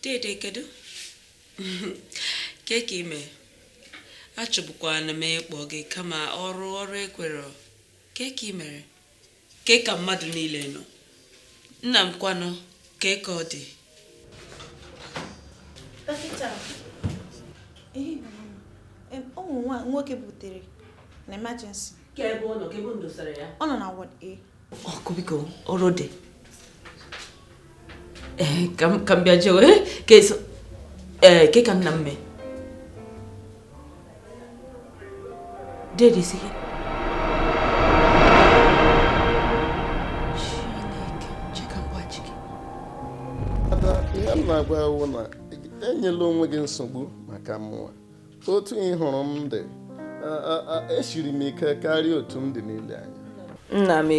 Dede kedu? Keke ime. Achọbụkwana m ịkpọ gị kama ọrụ ekwere. Keke imere. Keka mmadụ niile nọ. Nna m kwanụ keke ọ dị. Dọkịta. Ụmụ nwoke butere na emergency. Kebe ọ nọ, kebe ndosara ya. Ọ nọ na ward A. Ọkụ biko, ọrụ dị. Ka m bịa jewe. Keka nna m mee. Dede si gị. Chineke, cheka mgbachi gị. Ada, ihe m na-agwa ewu na enyela onwe gị nsogbu maka mmụọ. Otu ị hụrụ m dị, esiri m ike karịa otu m dị n'ile anya. Nna m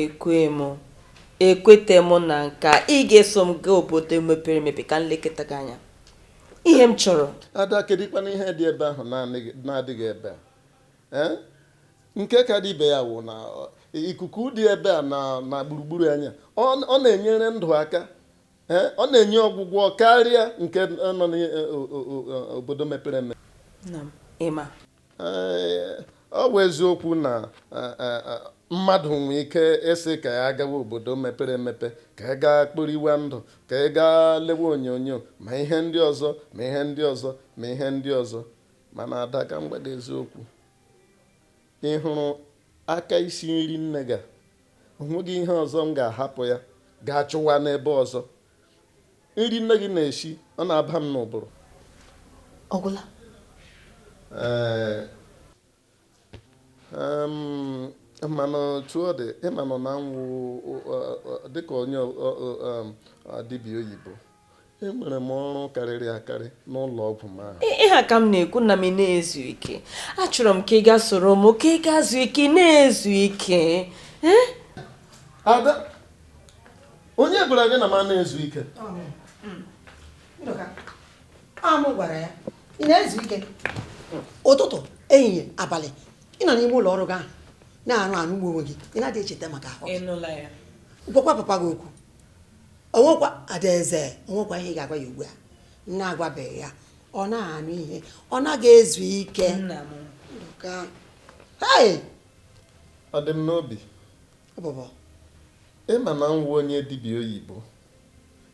ekwete m na nka ị ga-eso m gaa obodo mepere emepe ka nlekọta gị anya. Ihe m chọrọ. Ada, kedụkwana ihe dị ebe ahụ na-adịghị ebe a? Nke ka dị ibe ya wụ na ikuku dị ebe a na gburugburu anya ọ na-enyere ndụ aka, ọ na-enye ọgwụgwọ karịa nke nọ n'obodo mepere emepe. Nna m, ịma Ọ bụ eziokwu na mmadụ nwere ike ịsị ka ya gawa obodo mepere emepe, ka ya gaa kporiwa ndụ, ka ya gaa lewe onyonyo ma ihe ndị ọzọ ma ihe ndị ọzọ ma ihe ndị ọzọ. Mana Ada, ka mgbada eziokwu, ị hụrụ aka isi nri nne gị, onweghị ihe ọzọ m ga-ahapụ ya ga-achụwa n'ebe ọzọ. Nri nne gị na-esi ọ na-aba m n'ụbụrụ. Ọgwụla. Mana otu ọ dị, ịma nọ na nwụ dịka onye dibịa oyibo, enwere m ọrụ karịrị akarị n'ụlọ ọgwụ m ahụ. Ihe ka m na-ekwu na m na-ezu ike. Achọrọ m ka ị gaa soro m ka ị gaa zuo ike, na-ezu ike. Ada, onye gwara gị na m na-ezu ike? Amụ gwara ya, ị na-ezu ike ụtụtụ, ehihie, abalị. Ị nọ n'ime ụlọ ọrụ gị ahụ na-arụ anụ ugbo onwe gị, ị na-adị echeta maka ahụ. Ịnụla ya. Gwakwa papa gị okwu. Onwekwa Adaeze, onwekwa ihe ị ga-agwa ya ugbu a. Na-agwabeghị ya, ọ na-anụ ihe, ọ naghị ezu ike. Nna m. Ọ dị m n'obi. Ọbụbọ. Ịma na m wụ onye dibịa oyibo,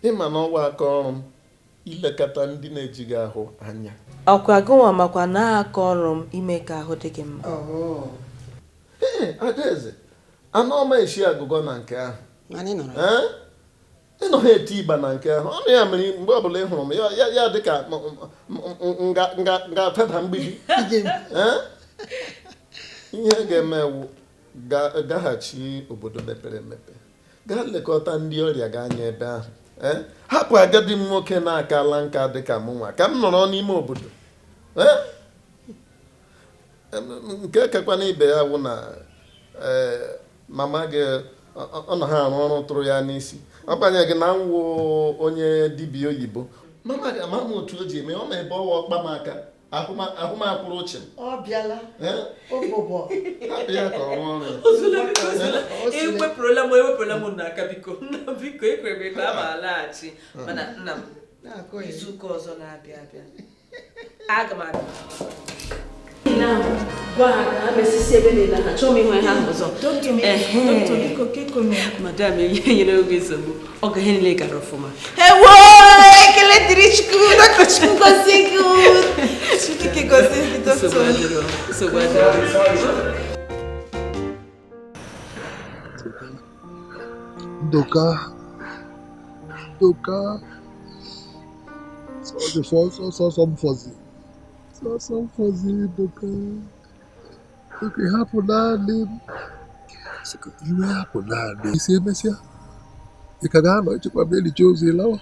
ịma na ọwa aka ọrụ m ilekọta ndị na-ejighị ahụ anya. Ọkwa gụnwa makwa na-aka ọrụ m ime ka ahụ dị gị mma. Adaeze, anụ ọma esi agụgọ na nke ahụ. Ị nọ ha eti ịgba na nke ahụ. Ọnụ ya mere mgbe ọbụla ị hụrụ m ya dị ka nga-afeda mgbidi. Ihe ga-eme ewu gaghachi obodo mepere emepe, gaa lekọta ndị ọrịa gị anya ebe ahụ. Hapụ agadi m nwoke na-akala nka dịka m nwa ka m nọrọ n'ime obodo. Nke kakwana ibe ya wụ na mama gị ọ na ha arụ ọrụ tụrụ ya n'isi. Ọ banye gị na nwụ onye dibịa oyibo, mama gị ama m otu o ji eme, ọ ma ebe ọwa ọkpa m aka ahụmakwụrụ uche m. Ọ bịala. Ọbụbọ. Hapụ ya ka ọ rụọ ọrụ ya. Ewepụrụla m n'aka biko. Nna biko ekwere m ka a ma alaghachi. Mana nna m, izuụka ọzọ na-abịa abịa, aga m abịa. Gwa ha ka ha mesisi ebe niile ha chọọ m ịhụ ha ọzọ. Madam nyere oge nsogbu, ọ ga ihe niile gara ọfụma. Ewo, ekele dịrị Chukwu, Dr. Chukwu gozie gị. Chineke gozie gị, Dr. Nsogbu adịrọ. Ndoka. Some fuzzy, Ndoka. Okay, happen now, you happen now. You see, Messia? You can go and check my belly, Josie. Law.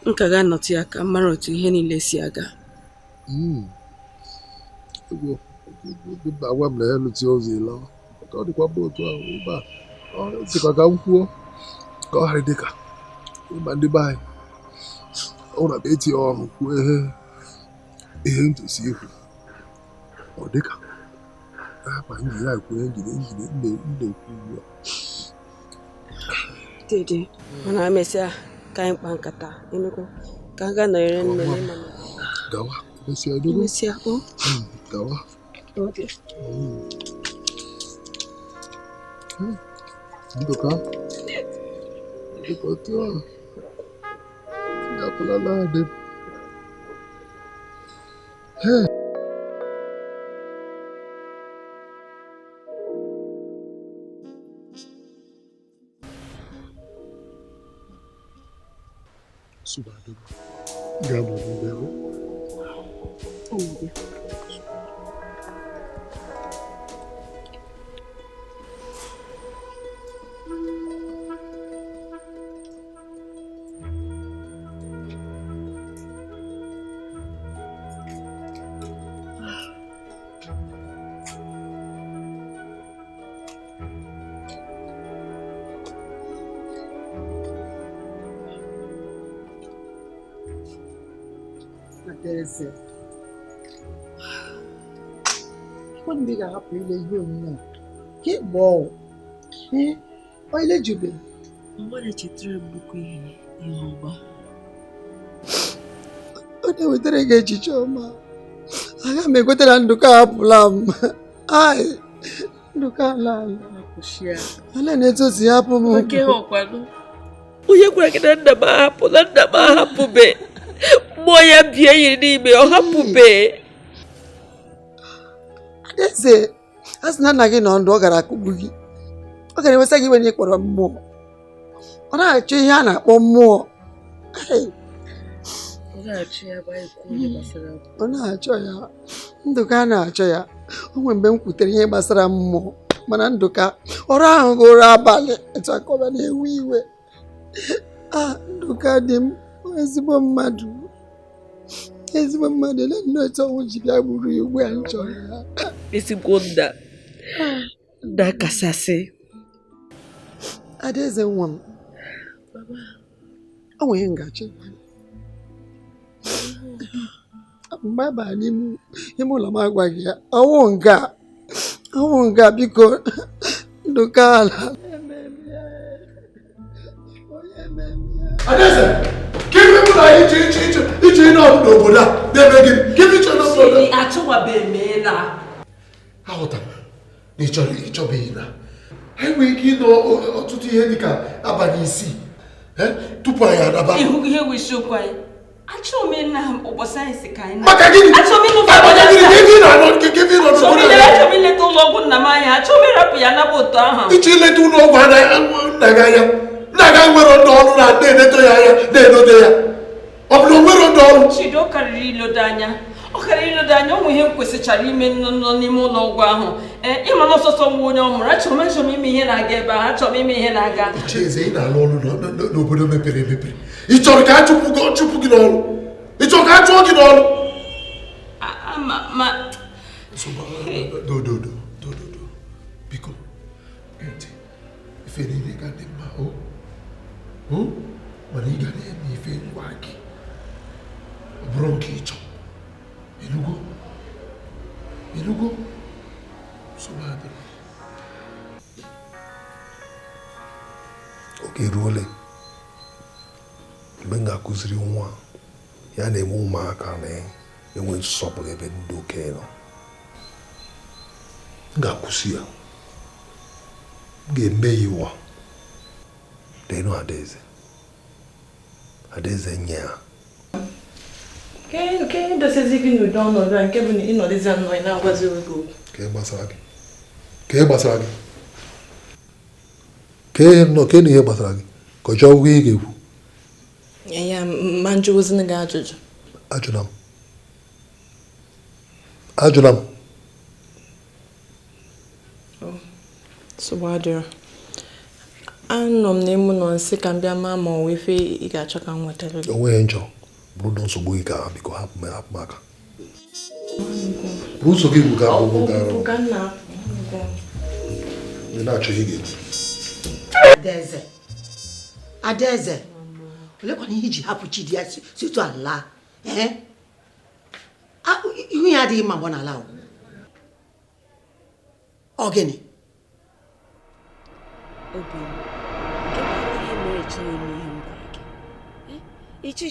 Nka ga nọtụ ya ka mara otu ihe niile si aga. Agwa m na ya lụtị ozi law. Ọ dịkwa mba otu ahụ ebe a. Ọ sịkwa ka m kwuo ka ọ ghara dịka ịma ndị be anyị. Ọ na eti ọnụ kwuo ihe ntụsi ikwu. Ọ dịka ma njiri a kwuo njiri na-ekwu ugbu a. Dede, mana emesịa ka anyị kpaa nkata ịnụgo ka a gaa nọnyere nne m ịma na gawa mesịa gawa Nduka otu ahụ gapụla naanị Subado. Gabo do belo. Adaeze. When we got up, we lay you. Get ball. Why let you be? What did you throw book in Yoruba? I never did I get you, Choma. I got me good and look up, lamb. I look at lamb. And then it's a siapo. Okay, Hokwano. Uye kwa kidanda mahapo, landa mahapo be. Moya bia yini me ohapo be. Adaeze. As none again on dog or a kubugi. Okay, was saying when you put on more. What I Chiana or more. Hey. Ona choya nduka na choya onwe mbe nkwutere ihe gbasara mmụọ mana nduka ọrụ ahụ gụrụ abalị etu akọba na-ewe iwe nduka dị m ezigbo mmadụ na nnotu ọnwụ ji bịa gburu ya ugbu a nchọrọ ya ezigbo nda kasasị Adaeze nwa m o nwere ngachi Mbaba n'ime ụlọ m agwaghị ya ọnwụ nga biko nduka ala Adaeze, give me that it's n'obodo a na-eme gị give it n'obodo a achọwabeghị m ịla ahụta na ịchọbeghị na anyị nwere ike ịnọ ọtụtụ ihe dịka abalị isii tupu anyị adaba ịhụ ihe wisi okwu anyị achọrọ m ịna ụbọchị anyị si ka anyị na maka gịnị achọrọ m ịnụ achọrọ m ileta ụlọ ọgwụ nna m anya achọrọ m ịrapụ ya naba otu ahụ iche ileta ụlọ ọgwụ nna gị anya nna gị nwere ndị ọrụ na-eneto ya anya na-enodo ya ọ bụrụ nwere ndị ọrụ Chidi ọ karịrị ilodo anya ụmụ ihe m kwesịchara ime nọ n'ime ụlọ ọgwụ ahụ ịma na ọsọsọ nwa onye ọ mụrụ achọrọ m ime ihe na-aga ebe ahụ achọrọ m ime ihe na-aga Chieze ị na-alụ ọrụ n'obodo mepere emepe ị chọrọ ka a chụpụ gị n'ọrụ ị chọrọ ka a chụọ gị n'ọrụ dododo biko ntị ife niile ga dị mma mana ị ga na-eme ife ngwa gị ọ bụrụ nke ị chọrọ Ilugo Subhadra oge ruole mgbe m ga-akụziri nwa ya na-eme ụmụaka na-enwe nsọpụrụ ebe ndị okenye nọ m ga-akwụsị ya m ga-eme ya iwa denu Adaeze nye ya Ke dosezi gị n'ụdị ọnọdụ a nke bụ na ịnọdụzi anọ ị na-agwazi oge okwu. Ka ị gbasara gị. Ka na ihe gbasara gị. Ka ọ chọọ ụgwọ ị ga-ekwu. Ya ma njụwụzi gị ajụjụ. Ajụla m. Subhadra. Anọ m n'ime ụlọ nsị ka m bịa ma ọ ife ị ga-achọ ka m nwetara gị. Onweghị njọ. Bụrụ na nsogbu gị ka biko hapụ m aka. Bụ nsogbu gị ka akwụkwọ gara. Ị na-achọ ihe ga-ekwu. Adaeze. Olekwana ihe iji hapụ Chidi ya situ ala. Ihu ya adịghị mma gbọ n'ala. Ọ gịnị? Obi, ihe mere chọrọ ime ihe m gwara gị. ichi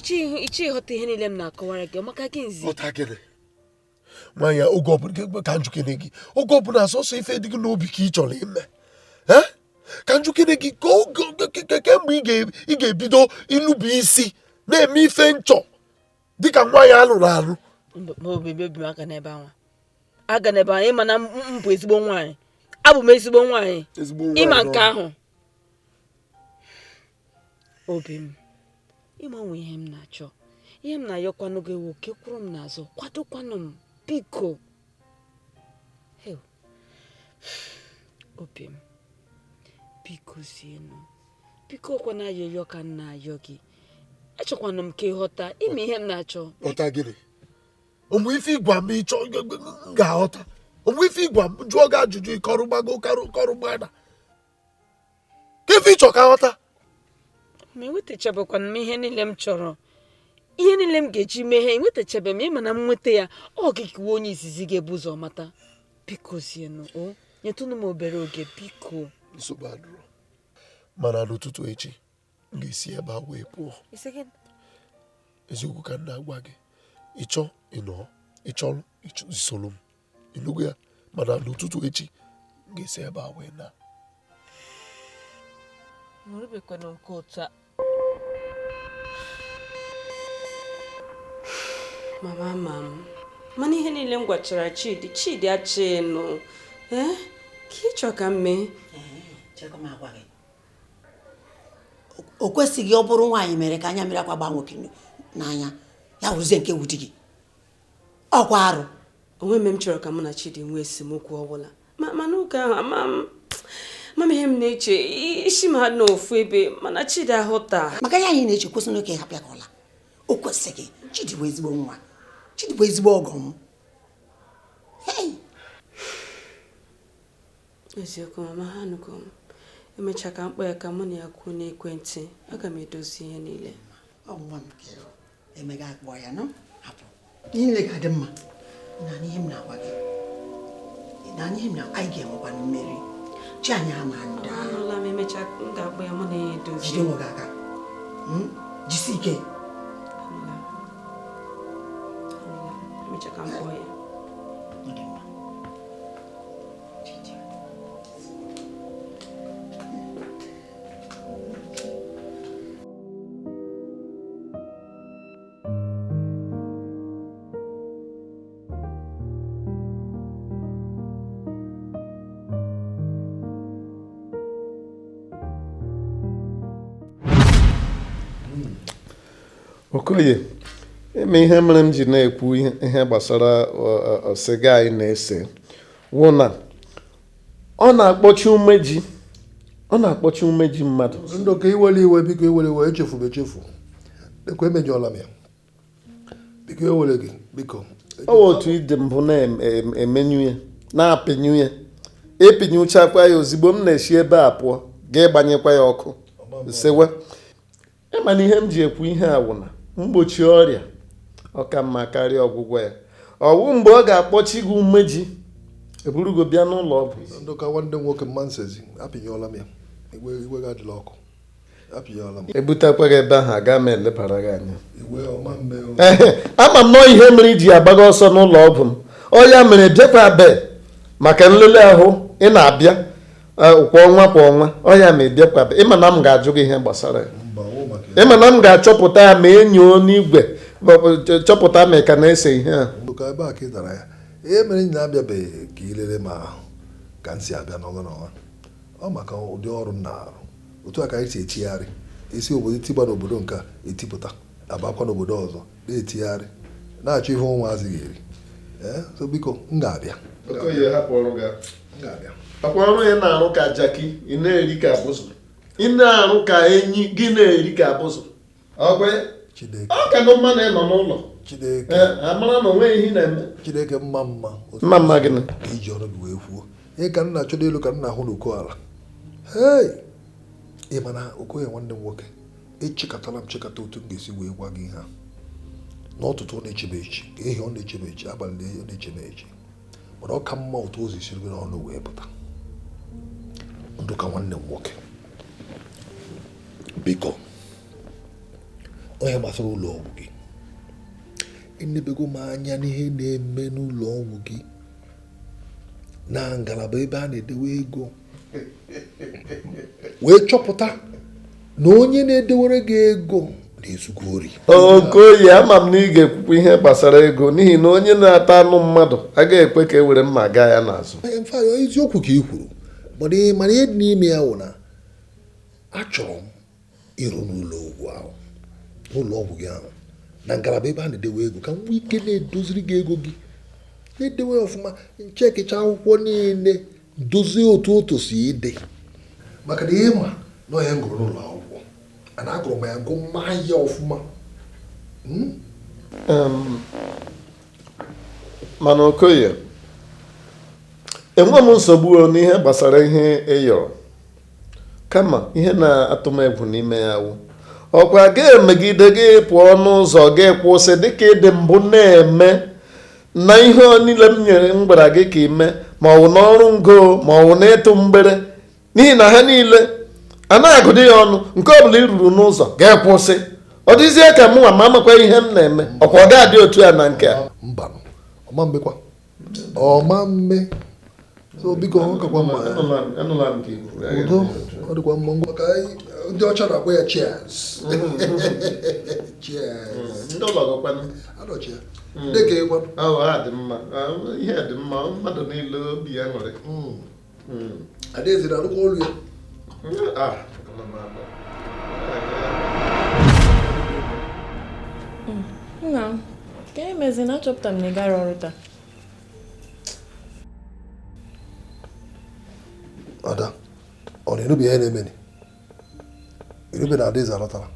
ịghọta ihe niile m na-akọwara gị maka gị nzi Ọta gịnị nwanyị oge ọbụla ka njukene gị oge ọbụla asọsọ ife dị gị n'obi ka ị chọrọ ime ka njukene gị kemgbe ị ga-ebido ịlụba isi na-eme ife nchọ dịka nwaanyị alụrụ alụ obibi m aga n'ebe ahụ ịma na m bụ ezigbo nwaanyị abụ m ezigbo nwaanyị ịma nke ahụ obi m ịmanwe ihe m na-achọ ihe m na-ayọkwanụ gị nwoke kwụrụ m n'azụ kwadokwanụ m biko obi m biko zienụ biko kwana ayọyọ ka m na-ayọ gị achọkwanụ m ka ịghọta ime ihe m na-achọ ọta gịnị ụmụ ife ịgwa m ịchọ ga-aghọta ụmụ ife ịgwa m jụọ gị ajụjụ ịkọrụgbago kọrụgbada ka ife ịchọ ka ghọta ma enwetachabekwana m ihe niile m chọrọ ihe niile m ga-eji mee ihe enwetachabe m ịma na m nweta ya ọ gịkiwe onye izizi ga-ebu ụzọ mata biko zienụ o nyetụnụ m obere oge biko nsogbu adụrụ mana n'ụtụtụ echi m ga-esi ebe a wee pụọ eziokwu ka m na-agwa gị ịchọ ịnọ ịchọrọ isoro m ịnụgo ya mana n'ụtụtụ echi m ga-esi ebe a wee na nrụbekwana nke otu a mama mana ihe niile m gwachara Chidi achịnụ ka ị chọ ka m mee o kwesịghị ọ bụrụ nwaanyị mere ka anya mmiri akwa gbaa nwoke n'anya ya wụrụzie nke wudi gị ọkwa arụ onwe m chọrọ ka mụ na Chidi nwee esemokwu ọbụla mana oge ahụ ama ihe m na-eche isi m ha n'ofu ebe mana Chidi ahụta maka ya anyị na-eche kwesịrị oke hapịa ka ọla o kwesịghị Chidi bụ ezigbo nwa Chidi bụ ezigbo ọgọ m eziokwu mama ha nụgo m emecha ka mkpọ ya ka mụ na ya kwuo n'ekwentị aga m edozi ihe niile ọnwa m ka emega akpọ ya nọ hapụ ihe niile ga-adị mma na ihe m na-agwa gị na ihe m na anyị ga-enwekwa mmeri chi anyị ama ndị anụla m emecha m ga-akpọ ya mụ na ya edozi jide nwe gị aka jisi ike emecha ka mkpọ ya Okoye eme ihe mere m ji na-ekwu ihe gbasara sịga anyị na-ese wụ na ọ na-akpọchi umeji mmadụ ndị ka iwere iwe biko iwere iwe echefu ekwe emejọla m ya biko ewere gị biko ọ otu ide mbụ na-emenyu ya na-apịnyu ya epịnyụchakwa ya ozigbo m na-esi ebe a pụọ ga-ịgbanyekwa ya ọkụ sewe ịma na ihe m ji ekwu ihe a wụ na mgbochi ọrịa ọka mma karịa ọgwụgwọ ya ọwụ mgbe ọ ga-akpọchi gị umeji eburugo bịa n'ụlọ ọgwụ ndị ka nwanne m nwoke mma nsezi apịnyụọla m ya iwe ga adịla ọkụ apịnyụọla m ebutekwaghị ebe ahụ aga m elebara gị anya iwe ama m nọọ ihe mere iji agbaga ọsọ n'ụlọ ọgwụ m ọ ya mere bịakwa be maka nlele ahụ ị na-abịa kwa ọnwa ọ ya ma bịakwa be ịma na m ga-ajụ gị ihe gbasara ya ịma na m ga-achọpụta ya ma enyo n'igwe chọpụta ma ka na-ese ihe a ka ebe a ka ị dara ya ihe mere nyi na-abịabeghị ka ilele ma ahụ ka m si abịa n'ọnwa n'ọnwa ọ maka ụdị ọrụ m na-arụ otu a ka anyị si etigharị isi obodo itigba n'obodo nke etipụta abakwa n'obodo ọzọ na-etigharị na-achọ ihe ụmụazị ga-eri so biko m ga-abịa akwa ọrụ ya na-arụ ka jaki ị na-eri ka abụzụ ị na-arụ ka enyi gị na-eri ka abụzụ ọ ka nọ mma na ịnọ n'ụlọ amara na onwe ihe na-eme Chineke mma gịnị iji ọrụ gị wee kwuo ihe ka nna achọ n'elu ka nna ahụ n'uko ala ị mana Okoye nwanne m nwoke echekatala m chekata otu m ga-esi wee gwa gị ihe a n'ọtụtụ ọ na-echebe echi ehi ọ na-echebe echi abalị ọ na-echebe echi mana ọ ka mma otu ụzọ isiri gị n'ọnụ wee pụta ndụ ka nwanne m nwoke biko onye gbasara ụlọ ọgwụ gị enebego m anya n'ihe na-eme n'ụlọ ọgwụ gị na ngalaba ebe a na-edewe ego wee chọpụta na onye na-edewere gị ego na-ezugo ori. Okoye, ama m na ị ga-ekwukwa ihe gbasara ego n'ihi na onye na-ata anụ mmadụ agaghị ekwe ka e were mma gaa ya n'azụ. Mfa eziokwu ka ị kwuru mana ihe dị n'ime ya wụ na achọrọ m ịrụ n'ụlọ ọgwụ gị ahụ na ngalaba ebe a na-edewe ego ka m nwee ike na-edoziri gị ego gị na-edewe ọfụma nchekicha akwụkwọ niile dozie otu si ịdị maka na ihe ma na onye ngụrụ n'ụlọ akwụkwọ ana agụrụ m ya gụ mma ya ọfụma. Mana Okoye, enwe m nsogbu n'ihe gbasara ihe ịyọrọ, kama ihe na-atụ m egwu n'ime ya wụ ọkwa ga-emegide gị pụọ n'ụzọ ga-ekwụsị dịka ịdị mbụ na-eme na ihe niile m nyere m gwara gị ka ime ma ọ bụ n'ọrụ ngo ma ọ bụ n'ịtụ mgbere, n'ihi na ha niile a na-agụdị ya ọnụ nke ọ bụla i ruru n'ụzọ ga-ekwụsị. Ọ dịzie ka mụ ma amakwa ihe m na-eme, ọkwa ọ ga-adị otu a na nke a. Mba, ọma mme so biko ọ kakwa mma udo ọ dịkwa mma ngwa ka ndị ọcha na-akpọ ya cheers. Ndị ụlọ gọkwanụ adọchi ya dịka ịgwa dị mma, ihe dị mma, mmadụ niile obi ya nwere. Adaeze na-arụkwa olu ya. Nna m, ka e mezi na achọpụtara m na ị gara ọrụ taa. Ada, ọ na-erube ihe na-eme erube na Adaeze alọtara.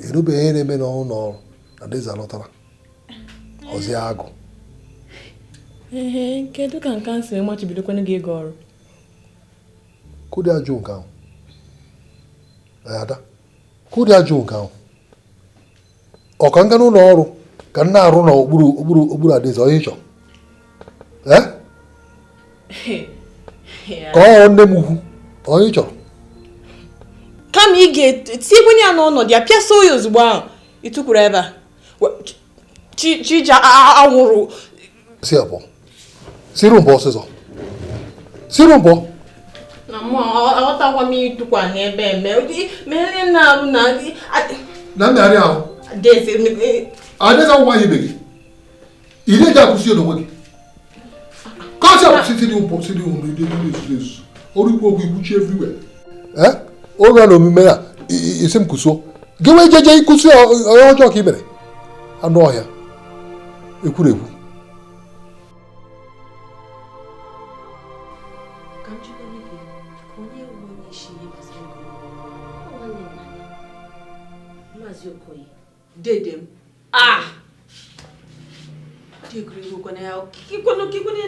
Erube ihe na-eme n'ọrụ n'ọrụ na Adaeze alọtara. Ọzi agụ. Kedu ka nke a si machibidokwana gị ịga ọrụ? Kụdị ajụ nke ahụ. Ada, kụdị ajụ nke ahụ. Ọ ka nga n'ụlọ ọrụ ka m na-arụ n'okpuru Adaeze onye ịchọ. Ka ọ nne m ukwu onye chọrọ. Kama ị ga-etinyekwenye ya n'ọnọdụ ya pịasa oyi ozugbo ahụ ịtụkwuru ebe a chija anwụrụ. Si abụọ siru mbọ ọsịsọ siru mbọ na mụ aghọtakwa m ịtụkwa n'ebe eme mere na-arụ na mmegharị ahụ Adaeze akwụkwọ anyị ibe gị ire ji akwụsị n'onwe gị kọsị akwụsị siri mpọ siri ụmụ ide esu ọrụ ikwu okwu ikwuchi everywhere. Oge a na omume a isi m kụsuo gị wee jeje ịkụsi onye ọjọọ ka ị mere anụ ọhịa ekwuru ekwu.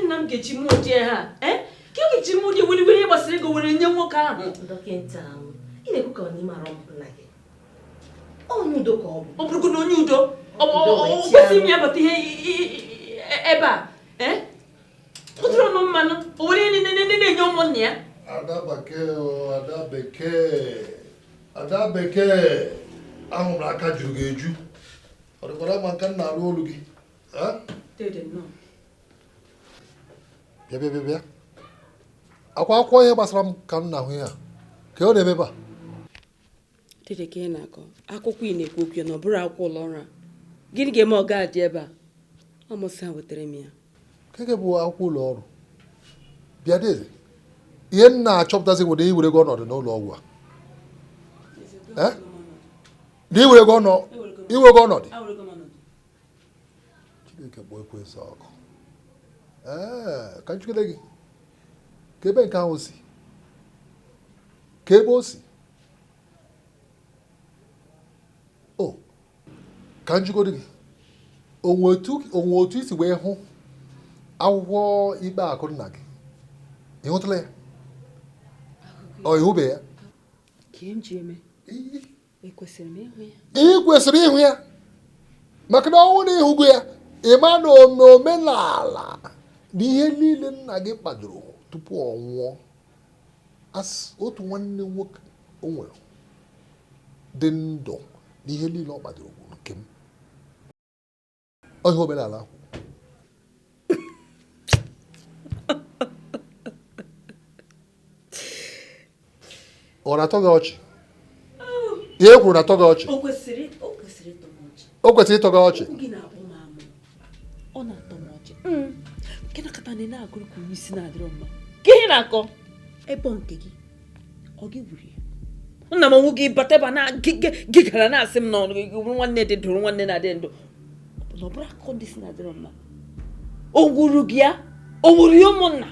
Nna m ga-eji mụ ụdị ha ka ọ ga-eji mụ ụdị were gbasara ego were nye nwoke ahụ. Dọkịta ị na-ekwu ka ọ n'ime arụ mpụ na gị onye udo ka ọ bụ. Ọ bụrụgo na onye udo ọ kwesịrị m ya bata ihe ebe a ọ tụrụ ọnụ mmanụ o were ihe na-enye ụmụnne ya. Ada bekee ahụrụ aka juru gị eju ọ dịkwara ma nka m na-arụ olu gị. Bịa akwa akwụkwọ ihe gbasara m ka m na-ahụ ya ka ọ na-emebe a. Dede ka ị na-akọ akwụkwọ ị na-ekwu okwu ya na ọ bụrụ akwụkwọ ụlọ ọrụ a, gịnị ga-eme ọ ga-adị ebe a? Ọ mụsị ha wetara m ya. Keke bụ akwụkwọ ụlọ ọrụ bịa Adaeze ihe m na-achọpụtazi bụ na iwere gị ọnọdụ n'ụlọ ọgwụ a na iwere gị ọnọdụ Chineke kpọọ ekwensị ọkụ. Ka njikere gị ka ebe nke ahụ si ka ebe o si ka njikere gị onwe otu isi wee hụ akwụkwọ ikpe akụ nna gị ịhụtụla ya ọ ịhụbe ya ị kwesịrị ịhụ ya maka na ọnwụ na ịhụgo ya ịma na omenala na ihe niile nna gị kpadoro tupu ọ nwụọ otu nwanne nwoke o nwere dị ndụ n'ihe niile ọ kpadoro bụ nke m onye omenala ahụ ọ na-atọ gị ọchị ihe e kwuru na-atọ gị ọchị O kwesịrị ịtọ m ọchị. o kwesịrị ịtọ gị ọchị Gị na-akpọ m amụ. ọ na-atọ m ọchị nke nakọta na ị na-agụrụ ka onye isi na-adịrọ mma ka ihe na-akọ ebe nke gị ọ gị gburu ya nna m onwe gị bataba na gị gara na-asị m na ọrụ nwanne dị ndụ nwanne na-adị ndụ na ọ bụrụ akụkọ ndị si na-adịrọ mma o gwuru gị ya o gburu ya ụmụnna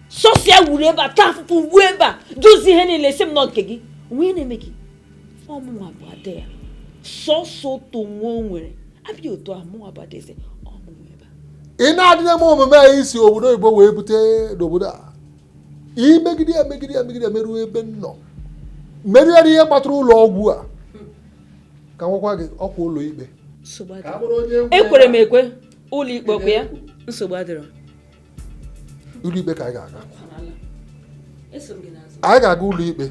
sọsọ ya wuru ebe a taa afụfụ ugbu ebe a dozie ihe niile si m nọ nke gị onwe na-eme gị ọmụnwa bụ ada ya sọsọ otu nwa o nwere abịa otu ahụ mụnwa bụ adaeze ọmụnwa ebe a ị na-adịna m omume anyị si obodo oyibo wee bute n'obodo a imegide ya megide ya megide ya meruo ebe m nọ merụgharị ihe kpatara ụlọ ọgwụ a ka nwekwa gị ọkwa ụlọ ikpe ekwere m ekwe ụlọ ikpe ọkwa ya nsogbu adịrọ ụlọ ikpe ka anyị ga-aga anyị ga-aga ụlọ ikpe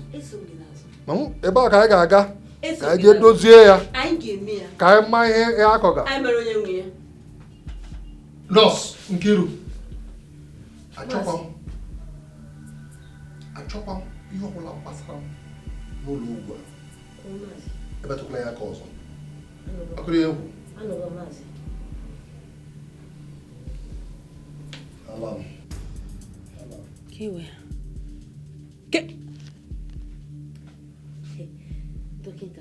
ebe a ka anyị ga-aga ka anyị jee dozie ya ka anyị maa ihe akọga nọọsụ Nkiru achọkwa m ihe ọbụla gbasara m n'ụlọ ugwu a ebetụkwala ya aka ọzọ akụrụ egwu ala m Dọkịta,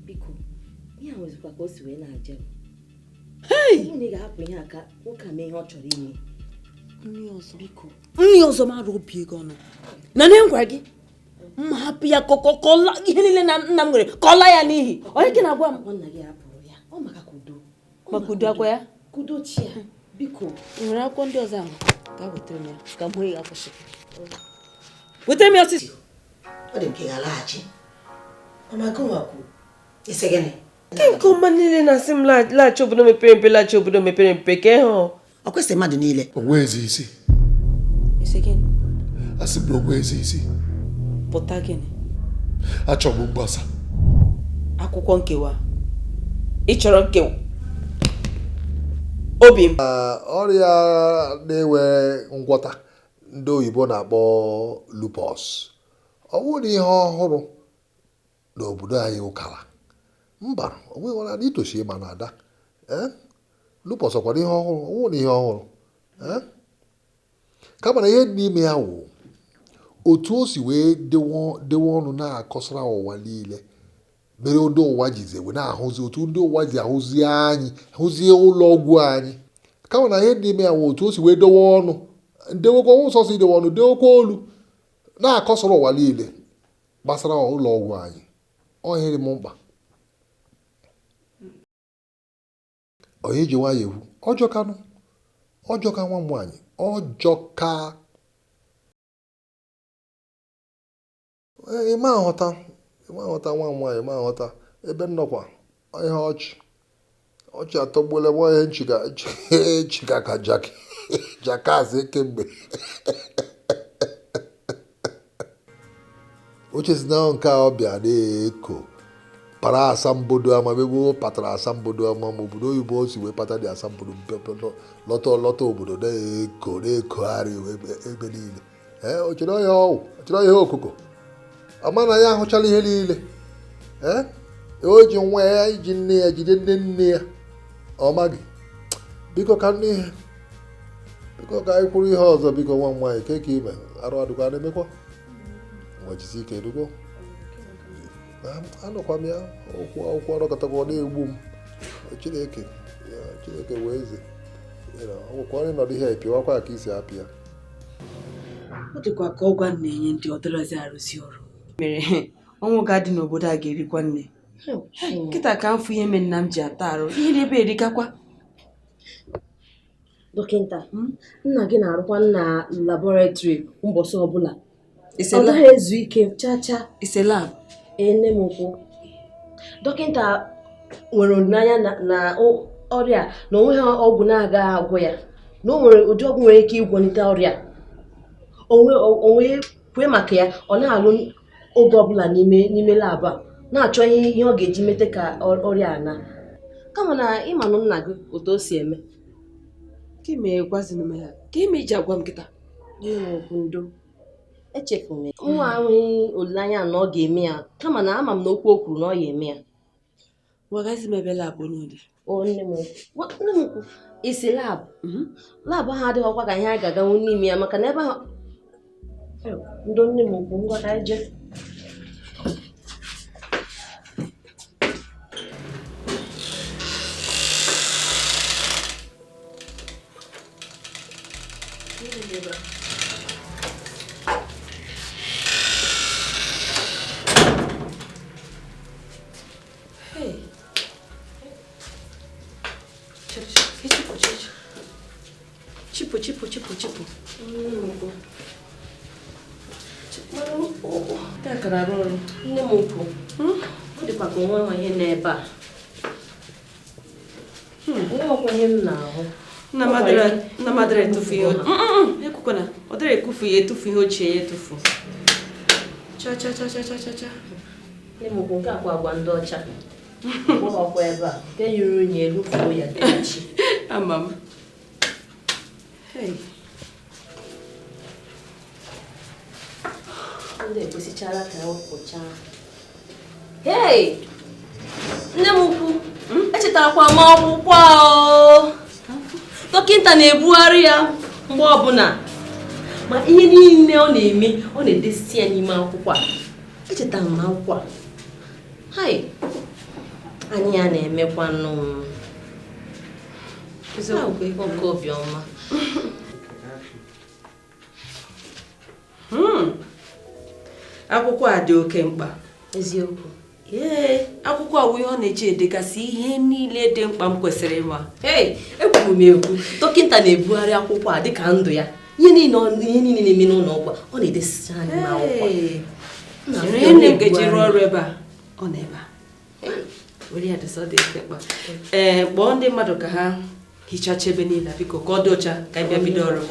biko, ihe a nwezikwa ka o si wee na-aje m. Ị ga-ahapụ ihe aka nwoke a mee ihe ọ chọrọ ime. nri ọzọ mara obi ego ọnụ na ne ngwa gị mma hapụ ya kọla ihe niile na nna m nwere kọla ya n'ihi onye gị na-agwa m Ọ nna gị hapụrụ ya, ọ maka kudo. maka udo akwa ya Kudo chi ya, biko. ị nwere akwụkwọ ndị ọzọ ahụ ka wetara m ya ka m hụ ya akwụsị wetara m ya ọsịsị Ọ dị nke ga-alaghachi. Ọ maka nwakwu. Ise gịnị? Nke ọma niile na-asị m laghachi obodo mepere mpe laghachi obodo mepere mpe ka ịhụ Ọ kwesịrị mmadụ niile. onwe ezi isi ise gịnị asị m na onwe ezi isi pụta gịnị achọrọ m mgbasa akwụkwọ nkewa ị chọrọ nkewa obi m ọrịa na-enwe ngwọta ndị oyibo na-akpọ lupus ọ bụrụ na ihe ọhụrụ n'obodo anyị ụkara mba ọ nweghịwara na itochi ịma na ada lupus ọkwara ihe ọhụrụ ọ bụrụ na ihe ọhụrụ kama na ihe dị n'ime ya wụ otu o si wee dewe ọnụ na-akọsara ụwa niile mere ndị ụwa jizi wee na-ahụzi otu ndị ụwa ji ahụzie anyị hụzie ụlọ ọgwụ anyị kama na ihe dị n'ime ya wụ otu o si wee dewe ọnụ ndewekwa ụsọsọ idewe ọnụ dewekwa olu na-akọsara ụwa niile gbasara ụlọ ọgwụ anyị ọhịrị m mkpa onye ji nwayọ ekwu ọjọka nwa m nwaanyị ọjọka ịma aghọta nwa m nwaanyị ma aghọta ebe nnọkwa ihe ọchị atọgbuola nwa ihe nchika ka jakazi kemgbe ochezina nke a ọbịa na-eko para asambodo ama ebe patara asambodo ama ma obodo oyibo o si wee pata dị asambodo lọta obodo na-ekogharị ebe niile ochere ọhịa okoko ama na ya ahụchala ihe niile o ji nwa ya iji nne ya jide nne ya ọ maghị biko ka anyị kwuru ihe ọzọ biko nwa m nwaanyị ka ime arụ adịkwa na-emekwa nwechisi ike erugo anọkwa m ya okwu ọrọkọtakwa na-egbu m Chineke wee eze ọgwụkwa onye nọdụ ihe pịwakwa ka isi apịa ọ dịkwa ka ọgwa na-enye ndị ọdịrazi arụzi ọrụ mere ọnwụ ga-adị n'obodo a ga-erikwa nne nkịta ka mfụ ihe mere nna m ji ata arụ ihe n'ebe erikakwa Dọkịta, nna gị na-arụkwa na labọretrị ụbọchị ọbụla. Ọ gaghị ezu ike chacha. iselam Nne m ukwu. Dọkịta nwere olileanya na ọrịa na onweghị ọgwụ na-agaghị agwọ ya na o nwere ụdị ọgwụ nwere ike ịgwọlite ọrịa onwe kwe maka ya ọ na-alụ oge ọbụla n'ime labụ a na-achọ ihe ọ ga-eji mete ka ọrịa ana kama na ịmanụ nna gị otu o si eme ka ime gwazinu m ya ka ime iji agwa m kịta ndo echefuru m nwa enweghị olileanya na ọ ga-eme ya kama na ama m na okwu o kwuru na ọ ga-eme ya wagazi m ebe labụ n'ụdị nne m ukwu isi labụ ahụ adịghịkwa ka ihe a ga-aganwu n'ime ya maka na ebe ahụ ndo nne m ukwu ngwa ka je Chipu. Nne m ukwu ọ dịkwa ka onwe ihe n'ebe a onwekwa ihe m na-ahụ nna madara etufu ihe ekwukwana ọ dịrị ekufu ya etufu ihe ochie ya etufu cha nne m ukwu nke akwa agwa ndị ọcha ọkwa ebe a nke yiri unyi elufuo ya dịghachi ama m ndị ekwesịchara ka ewepụcha nne m ukwu echetarakwa m ọgwụgwọ dọkịta na-ebugharị ya mgbe ọbụla ma ihe niile ọ na-eme ọ na-edesi ya n'ime akwụkwọ a echetara m akwụkwọ a anyị ya na-emekwa oke obiọma akwụkwọ a dị oke mkpa eziokwu akwụkwọ a ihe ọ na-eji edegasị ihe niile dị mkpa m kwesịrị ịma ekwuru m ekwu dọkịta na-ebugharị akwụkwọ a dịka ndụ ya ihe niile na-eme n'ụlọ ọgwụ ọ na-edesicha n'ime akwụkwọ ihe nne m ga-eji rụọ ọrụ ebe a ọ na ebe a were ya dịsọ dị oke mkpa kpọọ ndị mmadụ ka ha hichacha ebe niile biko ka ọ dị ọcha ka anyị bịa bido ọrụ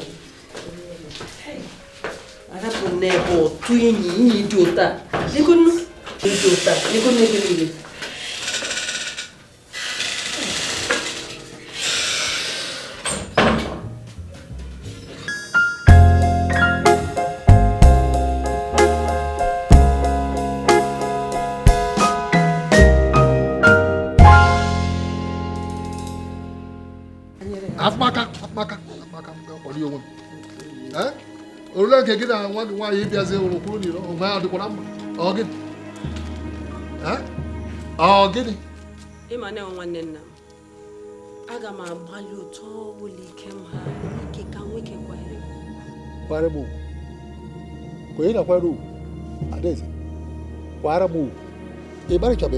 arapụ n'ebe otu enyi dị ụta ego n'ebe niile Amaka ọdị onwe m orule nke gị na nwa gị nwaanyị ịbịazi ụrụ kwuru n'iro onwe ya dịkwa na mma ọ gịnị ịma na nwanne nna m aga m agbalị otu ọbụla ike m ha ike ka nwoke kwara m ugwu onye na-akwara ugwu Adaeze kwara m ugwu ịgbarịchago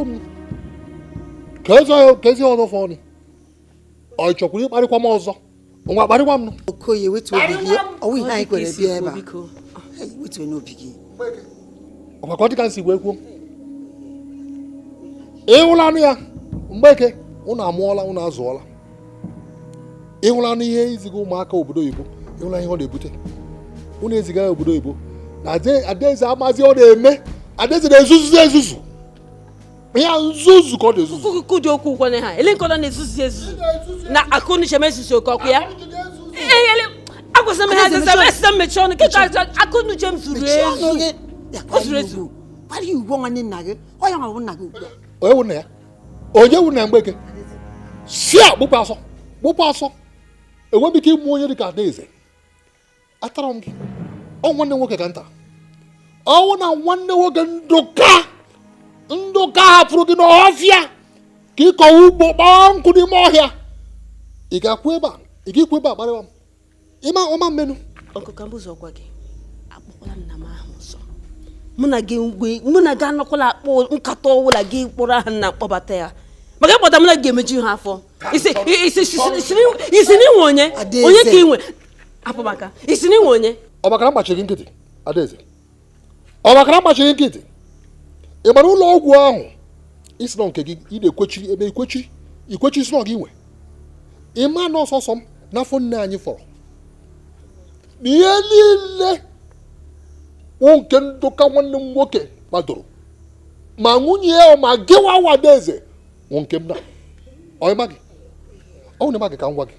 m ka ezi ọzọ fọnụ ọ chọkwuru ịkparịkwa m ọzọ nwa kparịkwa m Okoye wetu obi gị ọwụ ihe anyị kwere bịa ebe a wetu n'obi gị ọkwa dịka nsi wee kwuo ịhụlanụ ya Mgbeke ụnụ amụọla ụnụ azụọla ịhụlanụ ihe iziga ụmụaka obodo oyibo ịhụla ihe ọ na-ebute ụnụ eziga ya obodo oyibo na Adaeze amazi ọ na-eme Adaeze na-ezuzu ihe nzuzu ka ọ na-ezuzu kụdi okwu kwane ha ele nkọda na-ezuzu na akụnuche mesusu oke ọkụ ya agwụsị m ha esi mmechi ọnụ kịta akụnuche m zuru ezu ugbo nwanne nna gị onye nwa bụ nna gị ugbu a onye wụ na ya onye wụ na Mgbeke si a gbụpụ asọ enweghị ike ịmụ onye dị ka Adaeze atara m gị ọ nwanne nwoke ka nta ọnwụ na nwanne nwoke Ndụka hapụrụ gị n'ọhịa ka ị kọwa ugbo gbaa nkụ n'ime ọhịa ị ga-ekwu ebe a kparịwa m ịma ọma mmenu ọkụka mbụzọ gwa gị akpọkwala nna m ahụ ọzọ mụ na gị anọkwala akpọ nkata ọwụla gị kpọrọ aha na akpọbata ya maka ịkpọta m na ga-emeju ha afọ isi n'inwe onye ka inwe apụ maka isi n'inwe onye ọbakara mgbachiri nkịtị Adaeze ọbakara mgbachiri nkịtị ị mara ụlọ ọgwụ ahụ isi nọ nke gị ị na-ekwechi ebe ikwechi isi nọ gị nwe ịma na ọsọsọ m n'afọ nne anyị fọrọ ihe niile nwoke Ndụka nwanne m nwoke kpadoro ma nwunye ya ma gịwa Adaeze nwoke m na ọyịma gị ọ na-ema gị ka m gwa gị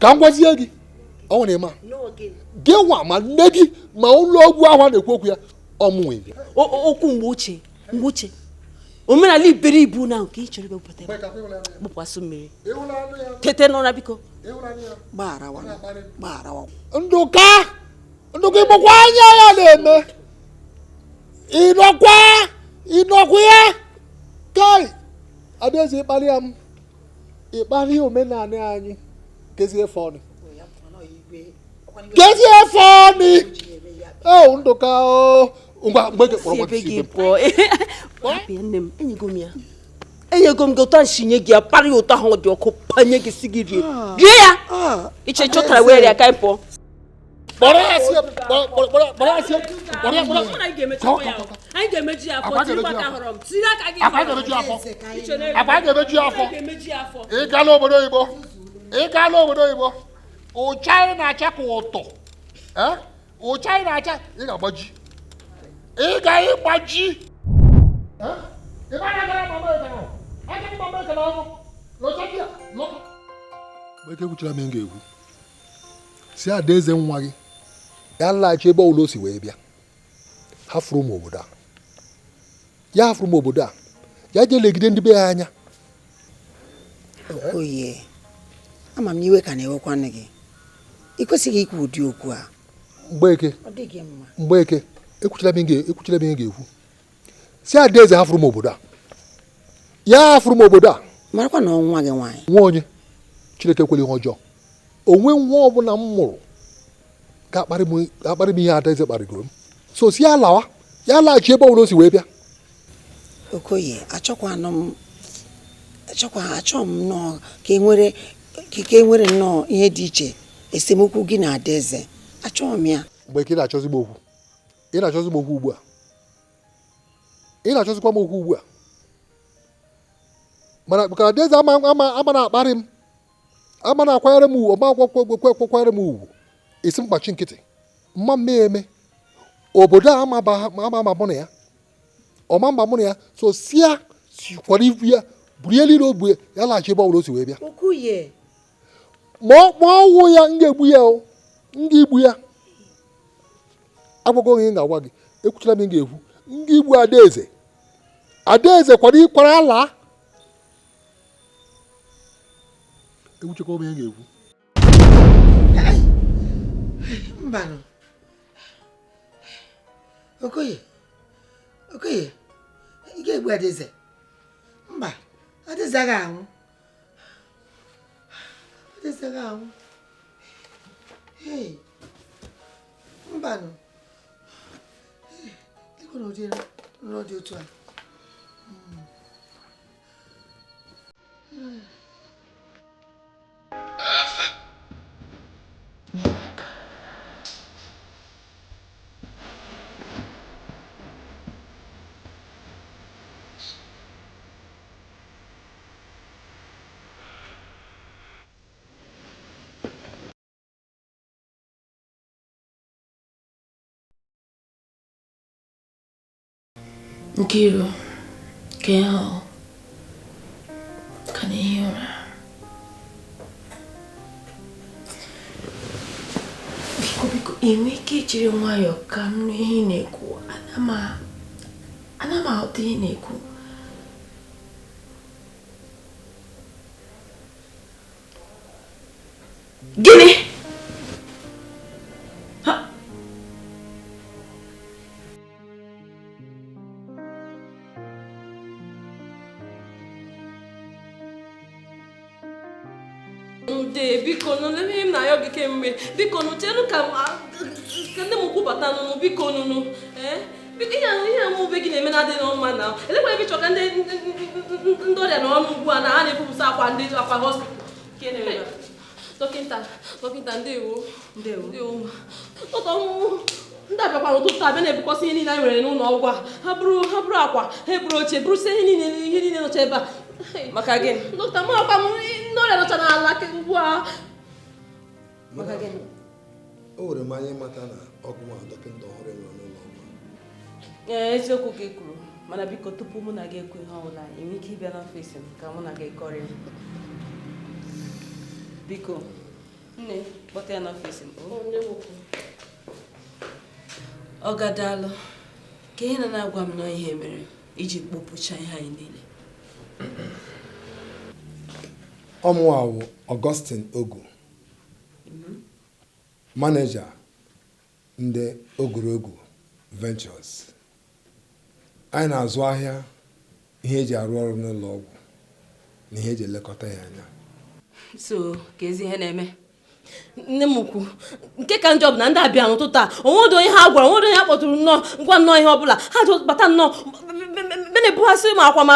ka m gwazie gị ọ na-ema gịwa ma nne gị ma ụlọ ọgwụ ahụ a na-ekwu okwu ya ọmụnwe gị okwu mgbe ochie omenala iberibu na nke ị chọrọ ibepụta gbụkwasị mmiri tete n'ụra biko gbagharawa Ndụka ịgbakwa anya ya na-eme ịnọkwa ya kai Adaeze ịkparịa m ịkparịa omenala anyị kezie fọnị Ndụka enyego m gị ụtọ nshinye gị ya parịa ụtọ ahụ dị ọkụ panye gị si gị rie ya iche chọtara were ya ka ị pụọ ịgala obodo oyibo ụcha anyị na-acha ka ụtọ ụcha anyị na-acha ị ga-agbaji Eke kwuchara m ga-ekwu si Adaeze nwa gị ya laghachi ebe ọbụla o si wee bịa hafụrụ m obodo a ya jee legide ndị be ya anya. Okoye ama m n'iwe ka na-ewekwa nne gị ị kwesịghị ikwu ụdị okwu a. Mgbeke ekwuchara m ga-ekwu si Adaeze hafụrụ m obodo a ya hafụrụ m obodo a marakwa na nwa gị nwaanyị nwa onye Chineke ekwela ihe ọjọọ onwe nwa ọbụla m mụrụ ga-akparị m ihe Adaeze kparịgoro m so si ya lawa ya laghachi ebe ọbụla o si wee bịa. Okoye achọ m nnọọ ka e nwere nnọọ ihe dị iche esemokwu gị na Adaeze achọghị m ya. Mgbe ị na-achọzigbo okwu ugbu a ị na-achọzikwa m okwu ugbu a mana ka Adaeze ama na-akparị m ama na-akwanyere m ugwu ọma m ugwu isi mkpachi nkịtị mma eme obodo a ama mụ na ya ọma mba mụ na ya so sikwara ibu ya burie niile o bu ya laghachi ebe ọbụla o si wee bịa ma ọnwụ ya m ga-egbu ya m ga-igbu ya agwago gị ga-agwa gị ekwuchara m ga-ekwu m ga-igbu Adaeze kwara ala ekwuchakwa m ga-ekwu mbanụ Okoye ị ga-egbu Adaeze mba Adaeze agaghị anwụ mbanụ dịkwa n'ụdị otu a Nkiru, ka ahụ ka na-ehi ụra. Biko enwe ike ijiri nwayọọ ka m nụ ihe ị na-ekwu. Ana m aghọta ihe ị na-ekwu. Gịnị? Biko nụ lebe m na ya gị kemgbe biko nụ chelu ka ndị m kwupụta nụnụ biko nụnụ ihe amụbe gị na-eme na-adịghị mma na elekwa ebe chọka ndị ọrịa na ọnụ ugbu a na ha na-ebupụsa akwa hospital dọkịta ndewo ndị abịakwara ụtụtụ abịa na-ebukọsị ihe niile anyị nwere n'ụlọ ọgwụ a ha bụrụ akwa ha bụrụ oche bụrụsị ihe niile nọcha ebe a maka gịnị dọkịta ma ọkwa m ndị ọrịa nọcha n'ala ugbu a o nwere m anya ịmata na eziokwu ka e kwuru mana biko tupu mụ na gị ekwu ihe ọbụla enwe ike ịbịa n'ọfịs m ka mụ na gị kọrịa biko nne kpọta ya n'ọfịs m ọ gadalụ ka ihe na-agwa m nọ ihe mere iji kpopụcha ihe anyị niile ọmụawụ Augustine Ogu maneja ndị Ogurogwu Ventures. Anyị na-azụ ahịa ihe eji arụ ọrụ n'ụlọ ọgwụ na ihe eji elekọta ya anya. So ka ezi ihe na-eme nne m ukwu nke ka njọ bụ na ndị abịa n'ụtụtụ a onwedo onye ha gwara onwedo onye ha kpọtụrụ ngwa nnọọ ihe ọbụla ha ji bata nnọọ na-ebughasị m akwa ma